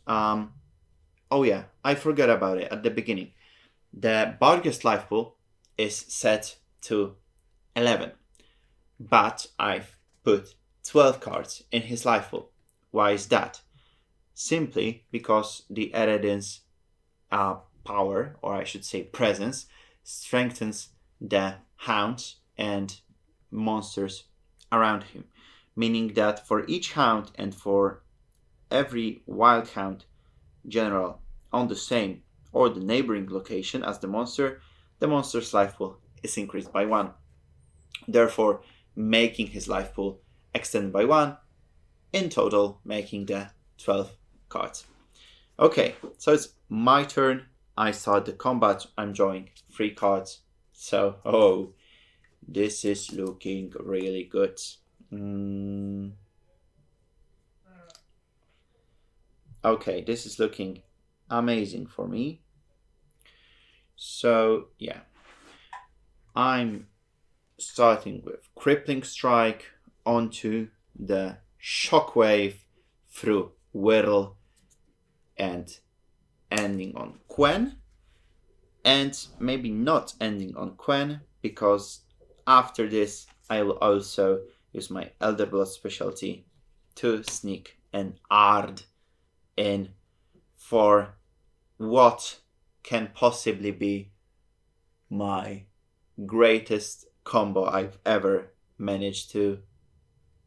Oh yeah, I forgot about it at the beginning. The Barges life pool is set to 11, but I've put 12 cards in his life pool. Why is that? Simply because the Eredin's power, or I should say presence, strengthens the hounds and monsters around him, meaning that for each hound and for every wild hound general on the same or the neighboring location as the monster's life pool is increased by 1, therefore making his life pool extend by 1, in total making the 12 cards. Okay, so it's my turn. I start the combat. I'm drawing 3 cards. So, this is looking really good. Okay, this is looking amazing for me. So, yeah. I'm starting with Crippling Strike onto the Shockwave through Whirl and ending on Quen. And maybe not ending on Quen, because after this I will also use my Elder Blood specialty to sneak an Ard in for what can possibly be my greatest combo I've ever managed to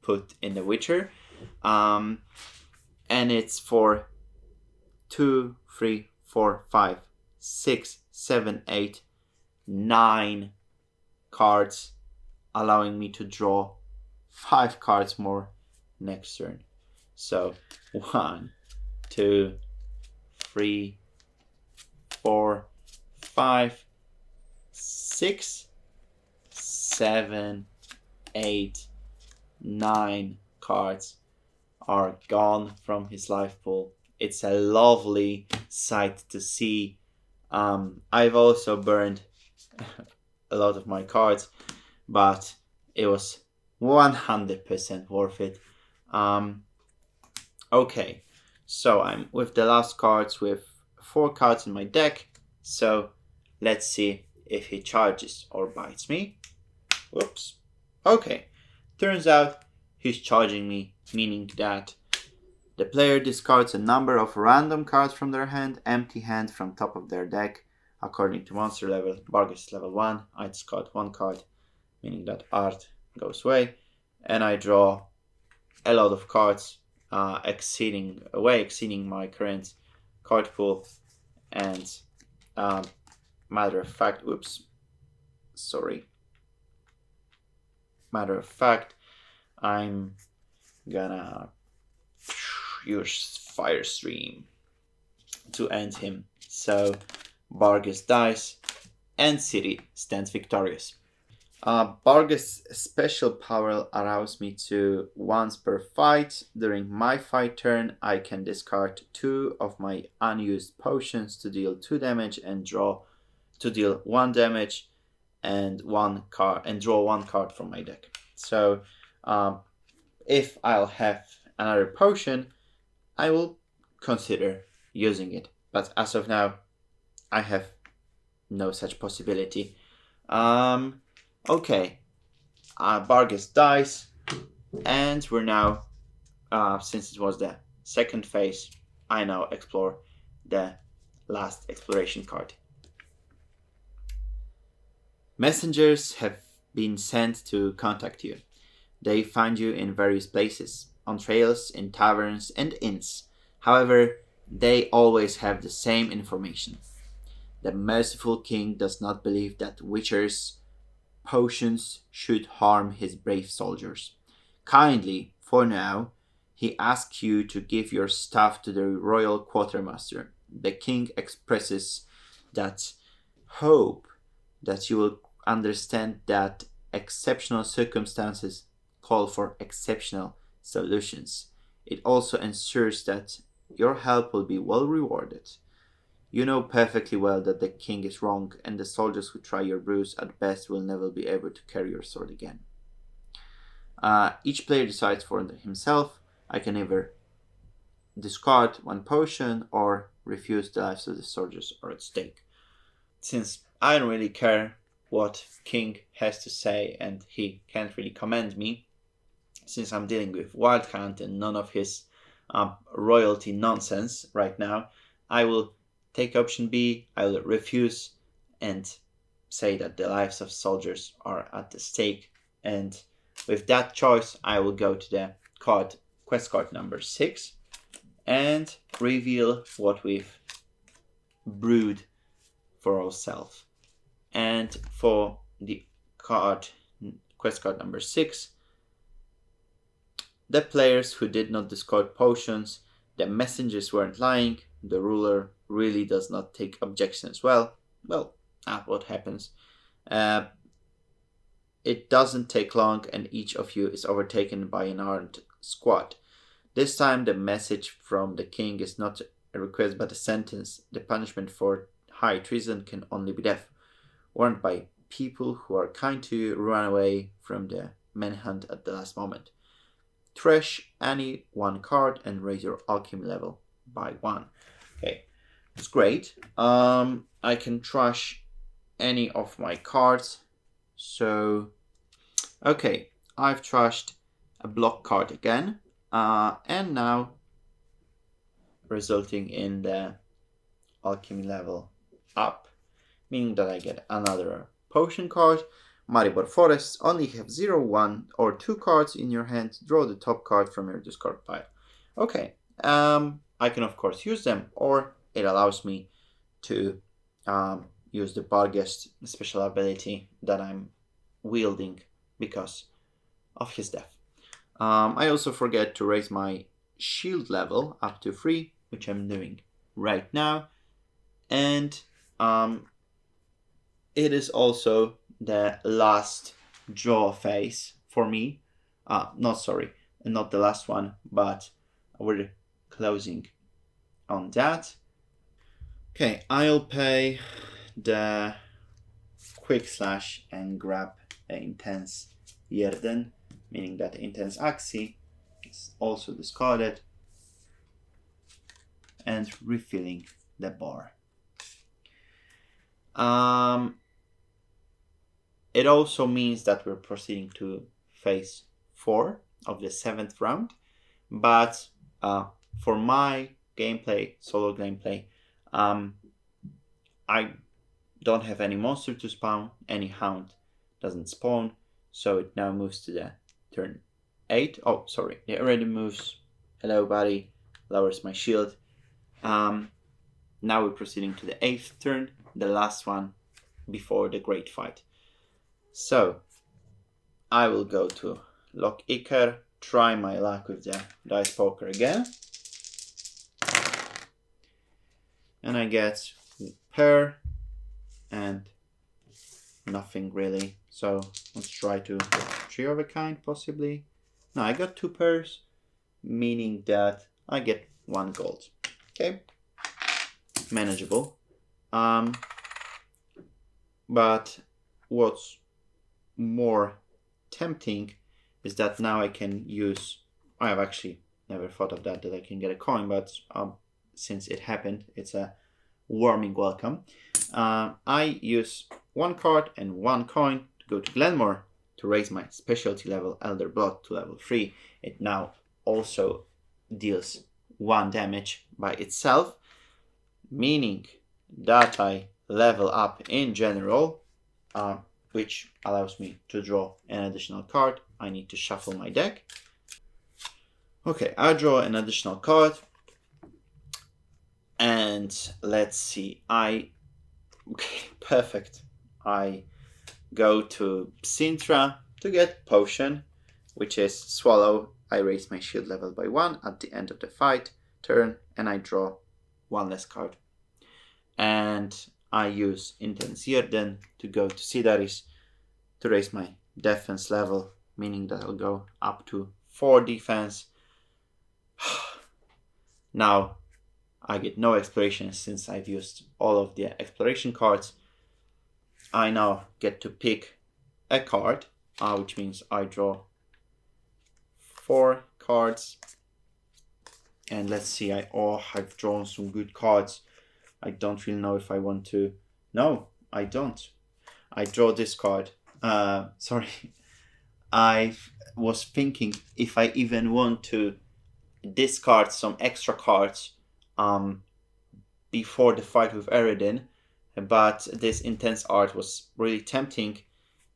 put in The Witcher. And it's for 2, 3, 4, 5, 6, 7, 8, 9 cards, allowing me to draw 5 cards more next turn. So 1, 2, 3, 4, 5, 6, 7, 8, 9 cards are gone from his life pool. It's a lovely sight to see. I've also burned a lot of my cards, but it was 100% worth it. Okay, so I'm with the last cards with 4 cards in my deck. So let's see if he charges or bites me. Whoops. Okay, turns out he's charging me, meaning that the player discards a number of random cards from their hand, empty hand from top of their deck, according to monster level. Bargus is level 1. I discard 1 card, meaning that Art goes away, and I draw a lot of cards, exceeding my current card pool. And matter of fact, I'm gonna use Fire Stream to end him. So Bargus dies and Ciri stands victorious. Bargus' special power allows me to, once per fight, during my fight turn, I can discard 2 of my unused potions to deal 2 damage and draw 1 damage and draw 1 card from my deck. So if I'll have another potion, I will consider using it. But as of now, I have no such possibility. Okay, Bargus dies, and we're now, since it was the second phase, I now explore the last exploration card. Messengers have been sent to contact you. They find you in various places, on trails, in taverns, and inns. However, they always have the same information. The merciful king does not believe that witchers' potions should harm his brave soldiers. Kindly, for now, he asks you to give your staff to the royal quartermaster. The king expresses that hope that you will understand that exceptional circumstances call for exceptional solutions. It also ensures that your help will be well rewarded. You know perfectly well that the king is wrong, and the soldiers who try your brews at best will never be able to carry your sword again. Each player decides for himself. I can either discard 1 potion or refuse the lives of the soldiers are at stake. Since I don't really care what king has to say and he can't really command me, since I'm dealing with Wild Hunt and none of his royalty nonsense right now, I will take option B. I will refuse and say that the lives of soldiers are at the stake, and with that choice, I will go to the quest card number 6 and reveal what we've brewed for ourselves. And for the quest card number 6, the players who did not discard potions, the messengers weren't lying, the ruler really does not take objection as well. Well, what happens? It doesn't take long and each of you is overtaken by an armed squad. This time the message from the king is not a request but a sentence. The punishment for high treason can only be death. Warned by people who are kind to you, run away from the manhunt at the last moment. Trash any one card and raise your alchemy level by 1. Okay, it's great. I can trash any of my cards. So, okay, I've trashed a block card again. And now resulting in the alchemy level up, meaning that I get another potion card. Maribor Forests only have 0, 1 or 2 cards in your hand. Draw the top card from your discard pile. Okay, I can of course use them, or it allows me to use the Barghest special ability that I'm wielding because of his death. I also forget to raise my shield level up to 3, which I'm doing right now. And it is also the last draw phase for me. Not the last one, but we're closing on that. Okay, I'll pay the quick slash and grab the intense Eredin, meaning that the intense Axi is also discarded, and refilling the bar. It also means that we're proceeding to phase 4 of the 7th round, but for my gameplay, solo gameplay, I don't have any monster to spawn, any hound doesn't spawn, so it now moves to the turn 8. Oh, sorry, it already moves. Hello, buddy. Lowers my shield. Now we're proceeding to the 8th turn, the last one before the great fight. So, I will go to Lock Iker, try my luck with the dice poker again. And I get pair and nothing really. So, let's try to get 3 of a kind possibly. No, I got 2 pairs, meaning that I get 1 gold. Okay, manageable. But what's more tempting is that now I can use, I have actually never thought of that I can get a coin, but since it happened, it's a warming welcome. I use 1 card and 1 coin to go to Glenmore to raise my specialty level Elder Blood to level 3. It now also deals 1 damage by itself, meaning that I level up in general, which allows me to draw an additional card. I need to shuffle my deck. Okay, I draw an additional card. And let's see, okay, perfect. I go to Sintra to get potion, which is swallow. I raise my shield level by 1 at the end of the fight turn, and I draw 1 less card. And I use Intense Eredin to go to Sidaris to raise my defense level, meaning that I'll go up to 4 defense. Now I get no exploration since I've used all of the exploration cards. I now get to pick a card, which means I draw 4 cards. And let's see, I've drawn some good cards. I don't really know if I want to. No, I don't. I draw this card. Sorry. I was thinking if I even want to discard some extra cards before the fight with Eredin, but this intense art was really tempting,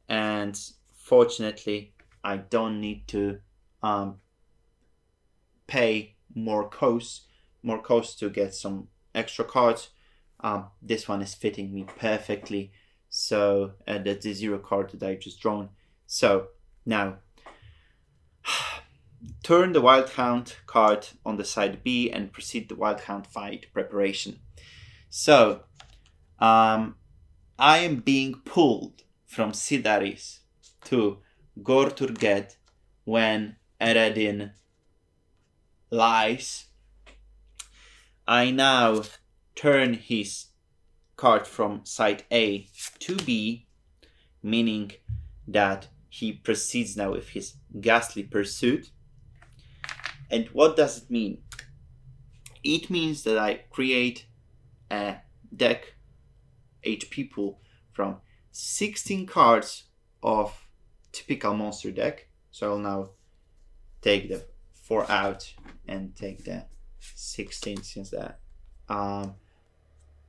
and fortunately I don't need to pay more costs to get some extra cards. This one is fitting me perfectly. So that's the 0 card that I've just drawn. So now turn the Wild Hound card on the side B and proceed the Wild Hound fight preparation. So I am being pulled from Sidaris to Gorturget when Eredin lies. I now turn his card from side A to B, meaning that he proceeds now with his ghastly pursuit. And what does it mean? It means that I create a deck HP pool from 16 cards of typical monster deck. So I'll now take the 4 out and take the 16, since the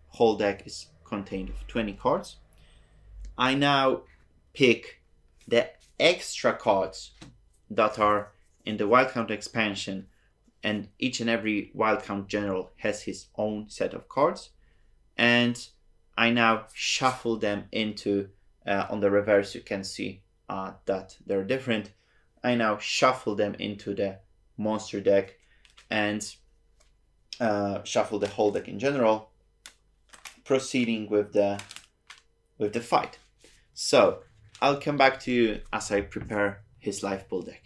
whole deck is contained of 20 cards. I now pick the extra cards that are in the Wildcount expansion, and each and every Wildcount general has his own set of cards, and I now shuffle them into, on the reverse you can see that they're different. I now shuffle them into the monster deck and shuffle the whole deck in general, proceeding with the fight. So I'll come back to you as I prepare his life pool deck.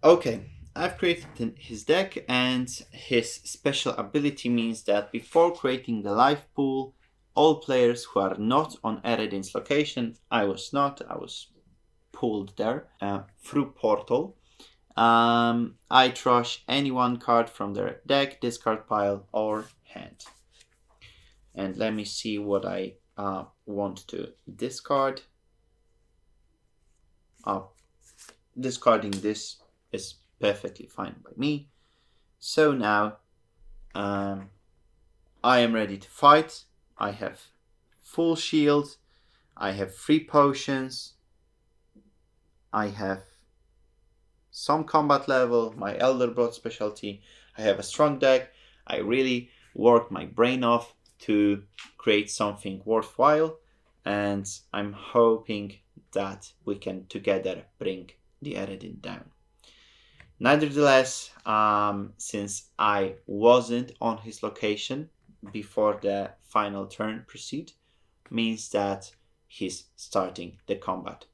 Okay, I've created his deck, and his special ability means that before creating the life pool, all players who are not on Eredin's location, I was pulled there through portal. I trash any one card from their deck, discard pile, or hand. And let me see what I want to discard. Discarding this is perfectly fine by me. So now I am ready to fight. I have full shield. I have 3 potions. I have some combat level, my Elder Blood specialty. I have a strong deck. I really worked my brain off to create something worthwhile, and I'm hoping that we can together bring the Eredin down. Nevertheless, since I wasn't on his location before the final turn proceed, means that he's starting the combat.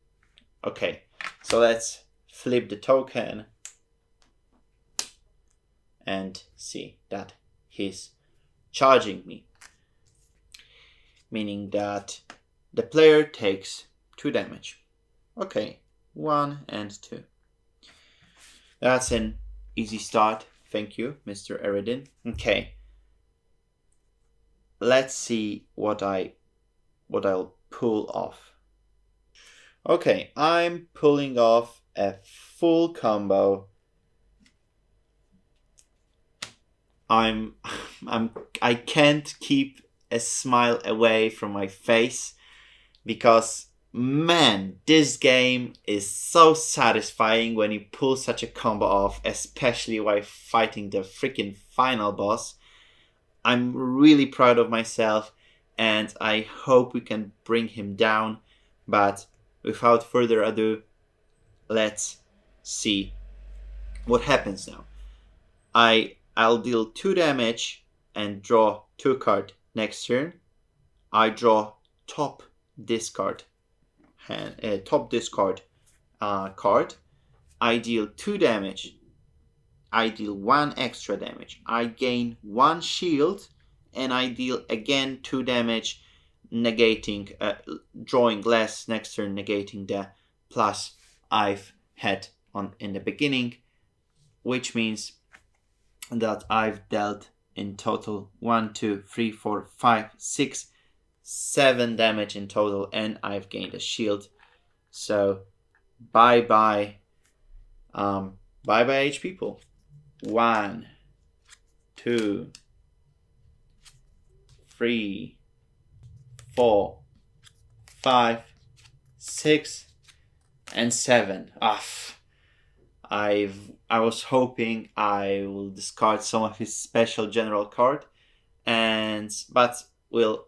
Okay, so let's flip the token and see that he's charging me, meaning that the player takes 2 damage. Okay, 1 and 2. That's an easy start. Thank you, Mr. Eredin. Okay, let's see what I'll pull off. Okay, I'm pulling off a full combo. I can't keep a smile away from my face, because man, this game is so satisfying when you pull such a combo off, especially while fighting the freaking final boss. I'm really proud of myself, and I hope we can bring him down. But without further ado, let's see what happens now. I'll deal 2 damage and draw 2 cards next turn. I draw top discard card. I deal 2 damage. I deal 1 extra damage. I gain 1 shield, and I deal again 2 damage, negating, drawing less next turn, negating the plus I've had in the beginning, which means that I've dealt in total 1, 2, 3, 4, 5, 6, 7 damage in total, and I've gained a shield. So bye bye HP pool. 1, 2, 3, 4, 5, 6, and 7. I was hoping I will discard some of his special general card, but we'll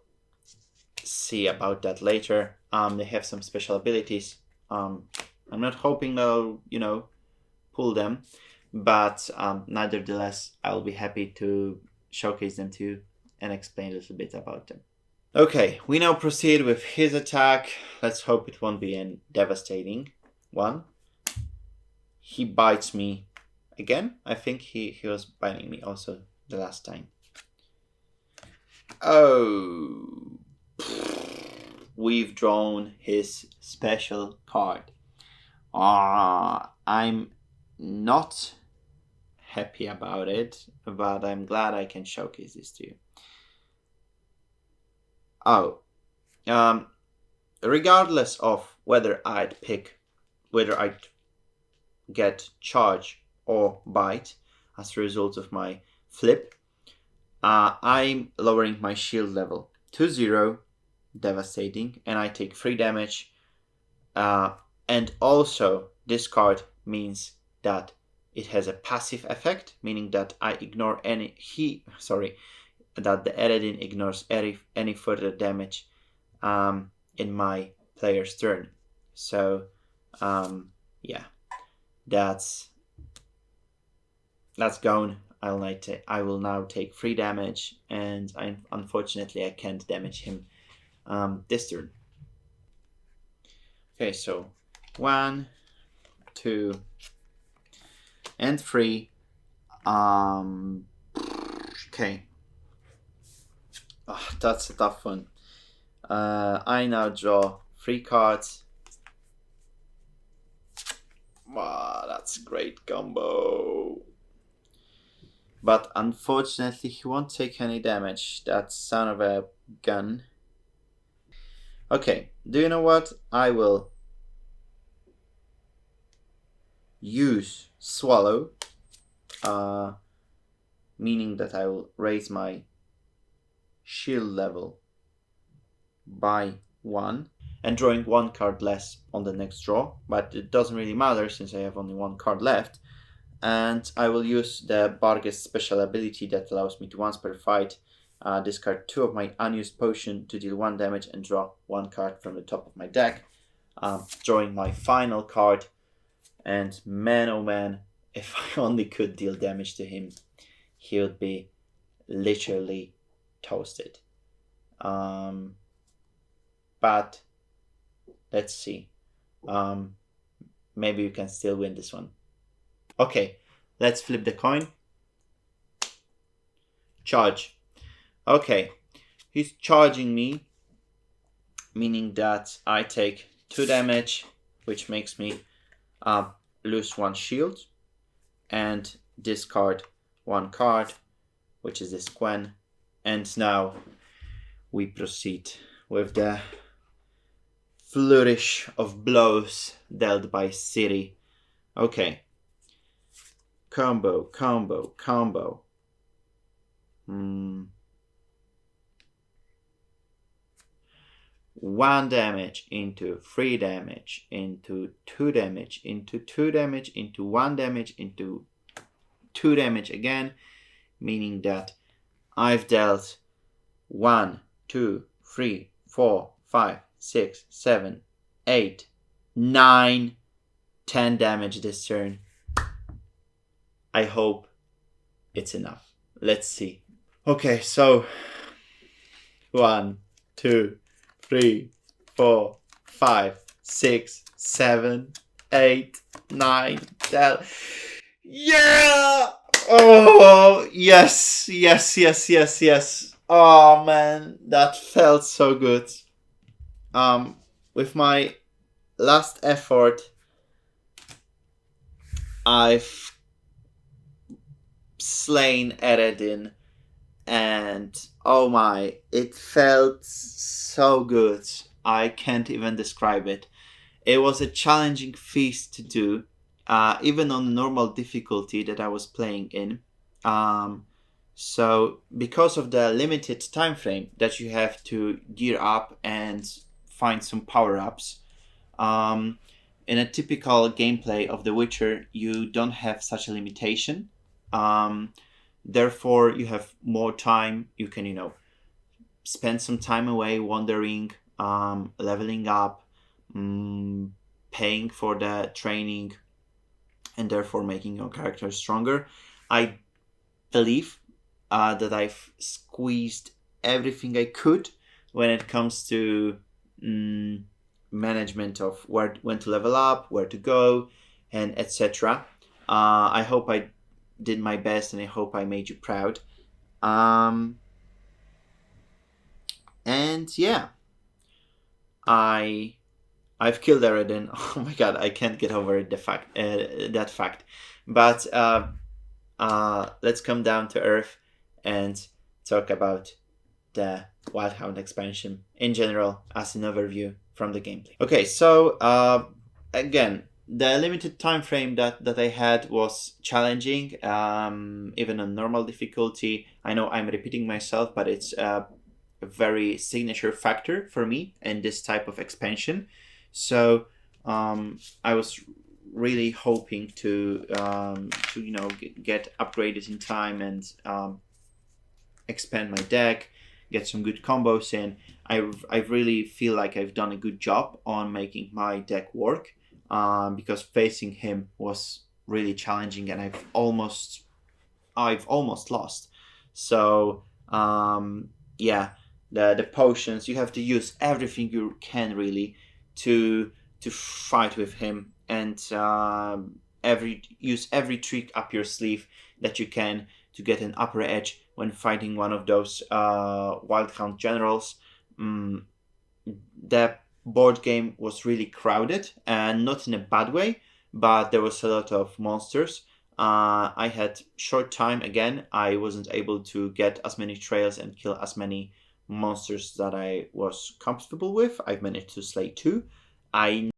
see about that later. They have some special abilities. I'm not hoping they'll pull them, but nevertheless, I'll be happy to showcase them to you and explain a little bit about them. Okay, we now proceed with his attack. Let's hope it won't be a devastating one. He bites me again. I think he was biting me also the last time. Oh, we've drawn his special card. I'm not happy about it, but I'm glad I can showcase this to you. Regardless of whether I'd get charge or bite as a result of my flip, I'm lowering my shield level to 0, devastating, and I take 3 damage. And also, this card means that it has a passive effect, meaning that I ignore that the Eredin ignores any further damage in my player's turn. So, yeah, that's gone. I will now take 3 damage, and unfortunately I can't damage him this turn. Okay, so 1, 2, and 3. Okay. That's a tough one. I now draw 3 cards. Wow, that's a great combo. But unfortunately, he won't take any damage. That son of a gun. Okay, do you know what? I will use Swallow, meaning that I will raise my shield level by 1 and drawing 1 card less on the next draw, but it doesn't really matter since I have only 1 card left. And I will use the Bargus special ability that allows me to once per fight discard 2 of my unused potion to deal 1 damage and draw 1 card from the top of my deck, drawing my final card. And man oh man, if I only could deal damage to him, he would be literally toasted. But let's see. Maybe you can still win this one. Okay, let's flip the coin. Charge. Okay, he's charging me, meaning that I take 2 damage, which makes me lose 1 shield, and discard 1 card, which is this Quen. And now we proceed with the flourish of blows dealt by Ciri. Okay. Combo. 1 damage into 3 damage into 2 damage into 2 damage into 1 damage into 2 damage again, meaning that I've dealt 1, 2, 3, 4, 5, 6, 7, 8, 9, 10 damage this turn. I hope it's enough. Let's see. Okay, so 1, 2, 3, 4, 5, 6, 7, 8, 9, 10. Yeah! Oh, yes. Oh man, that felt so good. With my last effort, I've slain Eredin, and oh my, it felt so good. I can't even describe it. It was a challenging feast to do, even on normal difficulty that I was playing in. So because of the limited time frame that you have to gear up and find some power-ups, in a typical gameplay of The Witcher, you don't have such a limitation. Therefore, you have more time. You can, spend some time away wandering, leveling up, paying for the training, and therefore making your character stronger. I believe that I've squeezed everything I could when it comes to management of when to level up, where to go, and etc. I hope I did my best, and I hope I made you proud. And yeah, I've killed Eredin. Oh my god, I can't get over that fact. But let's come down to earth and talk about the Wild Hound expansion in general as an overview from the gameplay. Okay, so again, the limited time frame that I had was challenging, even on normal difficulty. I know I'm repeating myself, but it's a very signature factor for me in this type of expansion. So I was really hoping to get upgraded in time and expand my deck, get some good combos in. I really feel like I've done a good job on making my deck work, because facing him was really challenging, and I've almost lost. So the potions, you have to use everything you can really to fight with him, and use every trick up your sleeve that you can to get an upper edge when fighting one of those Wild Hound generals. The board game was really crowded, and not in a bad way, but there was a lot of monsters. I had short time again. I wasn't able to get as many trails and kill as many monsters that I was comfortable with. I've managed to slay 2. I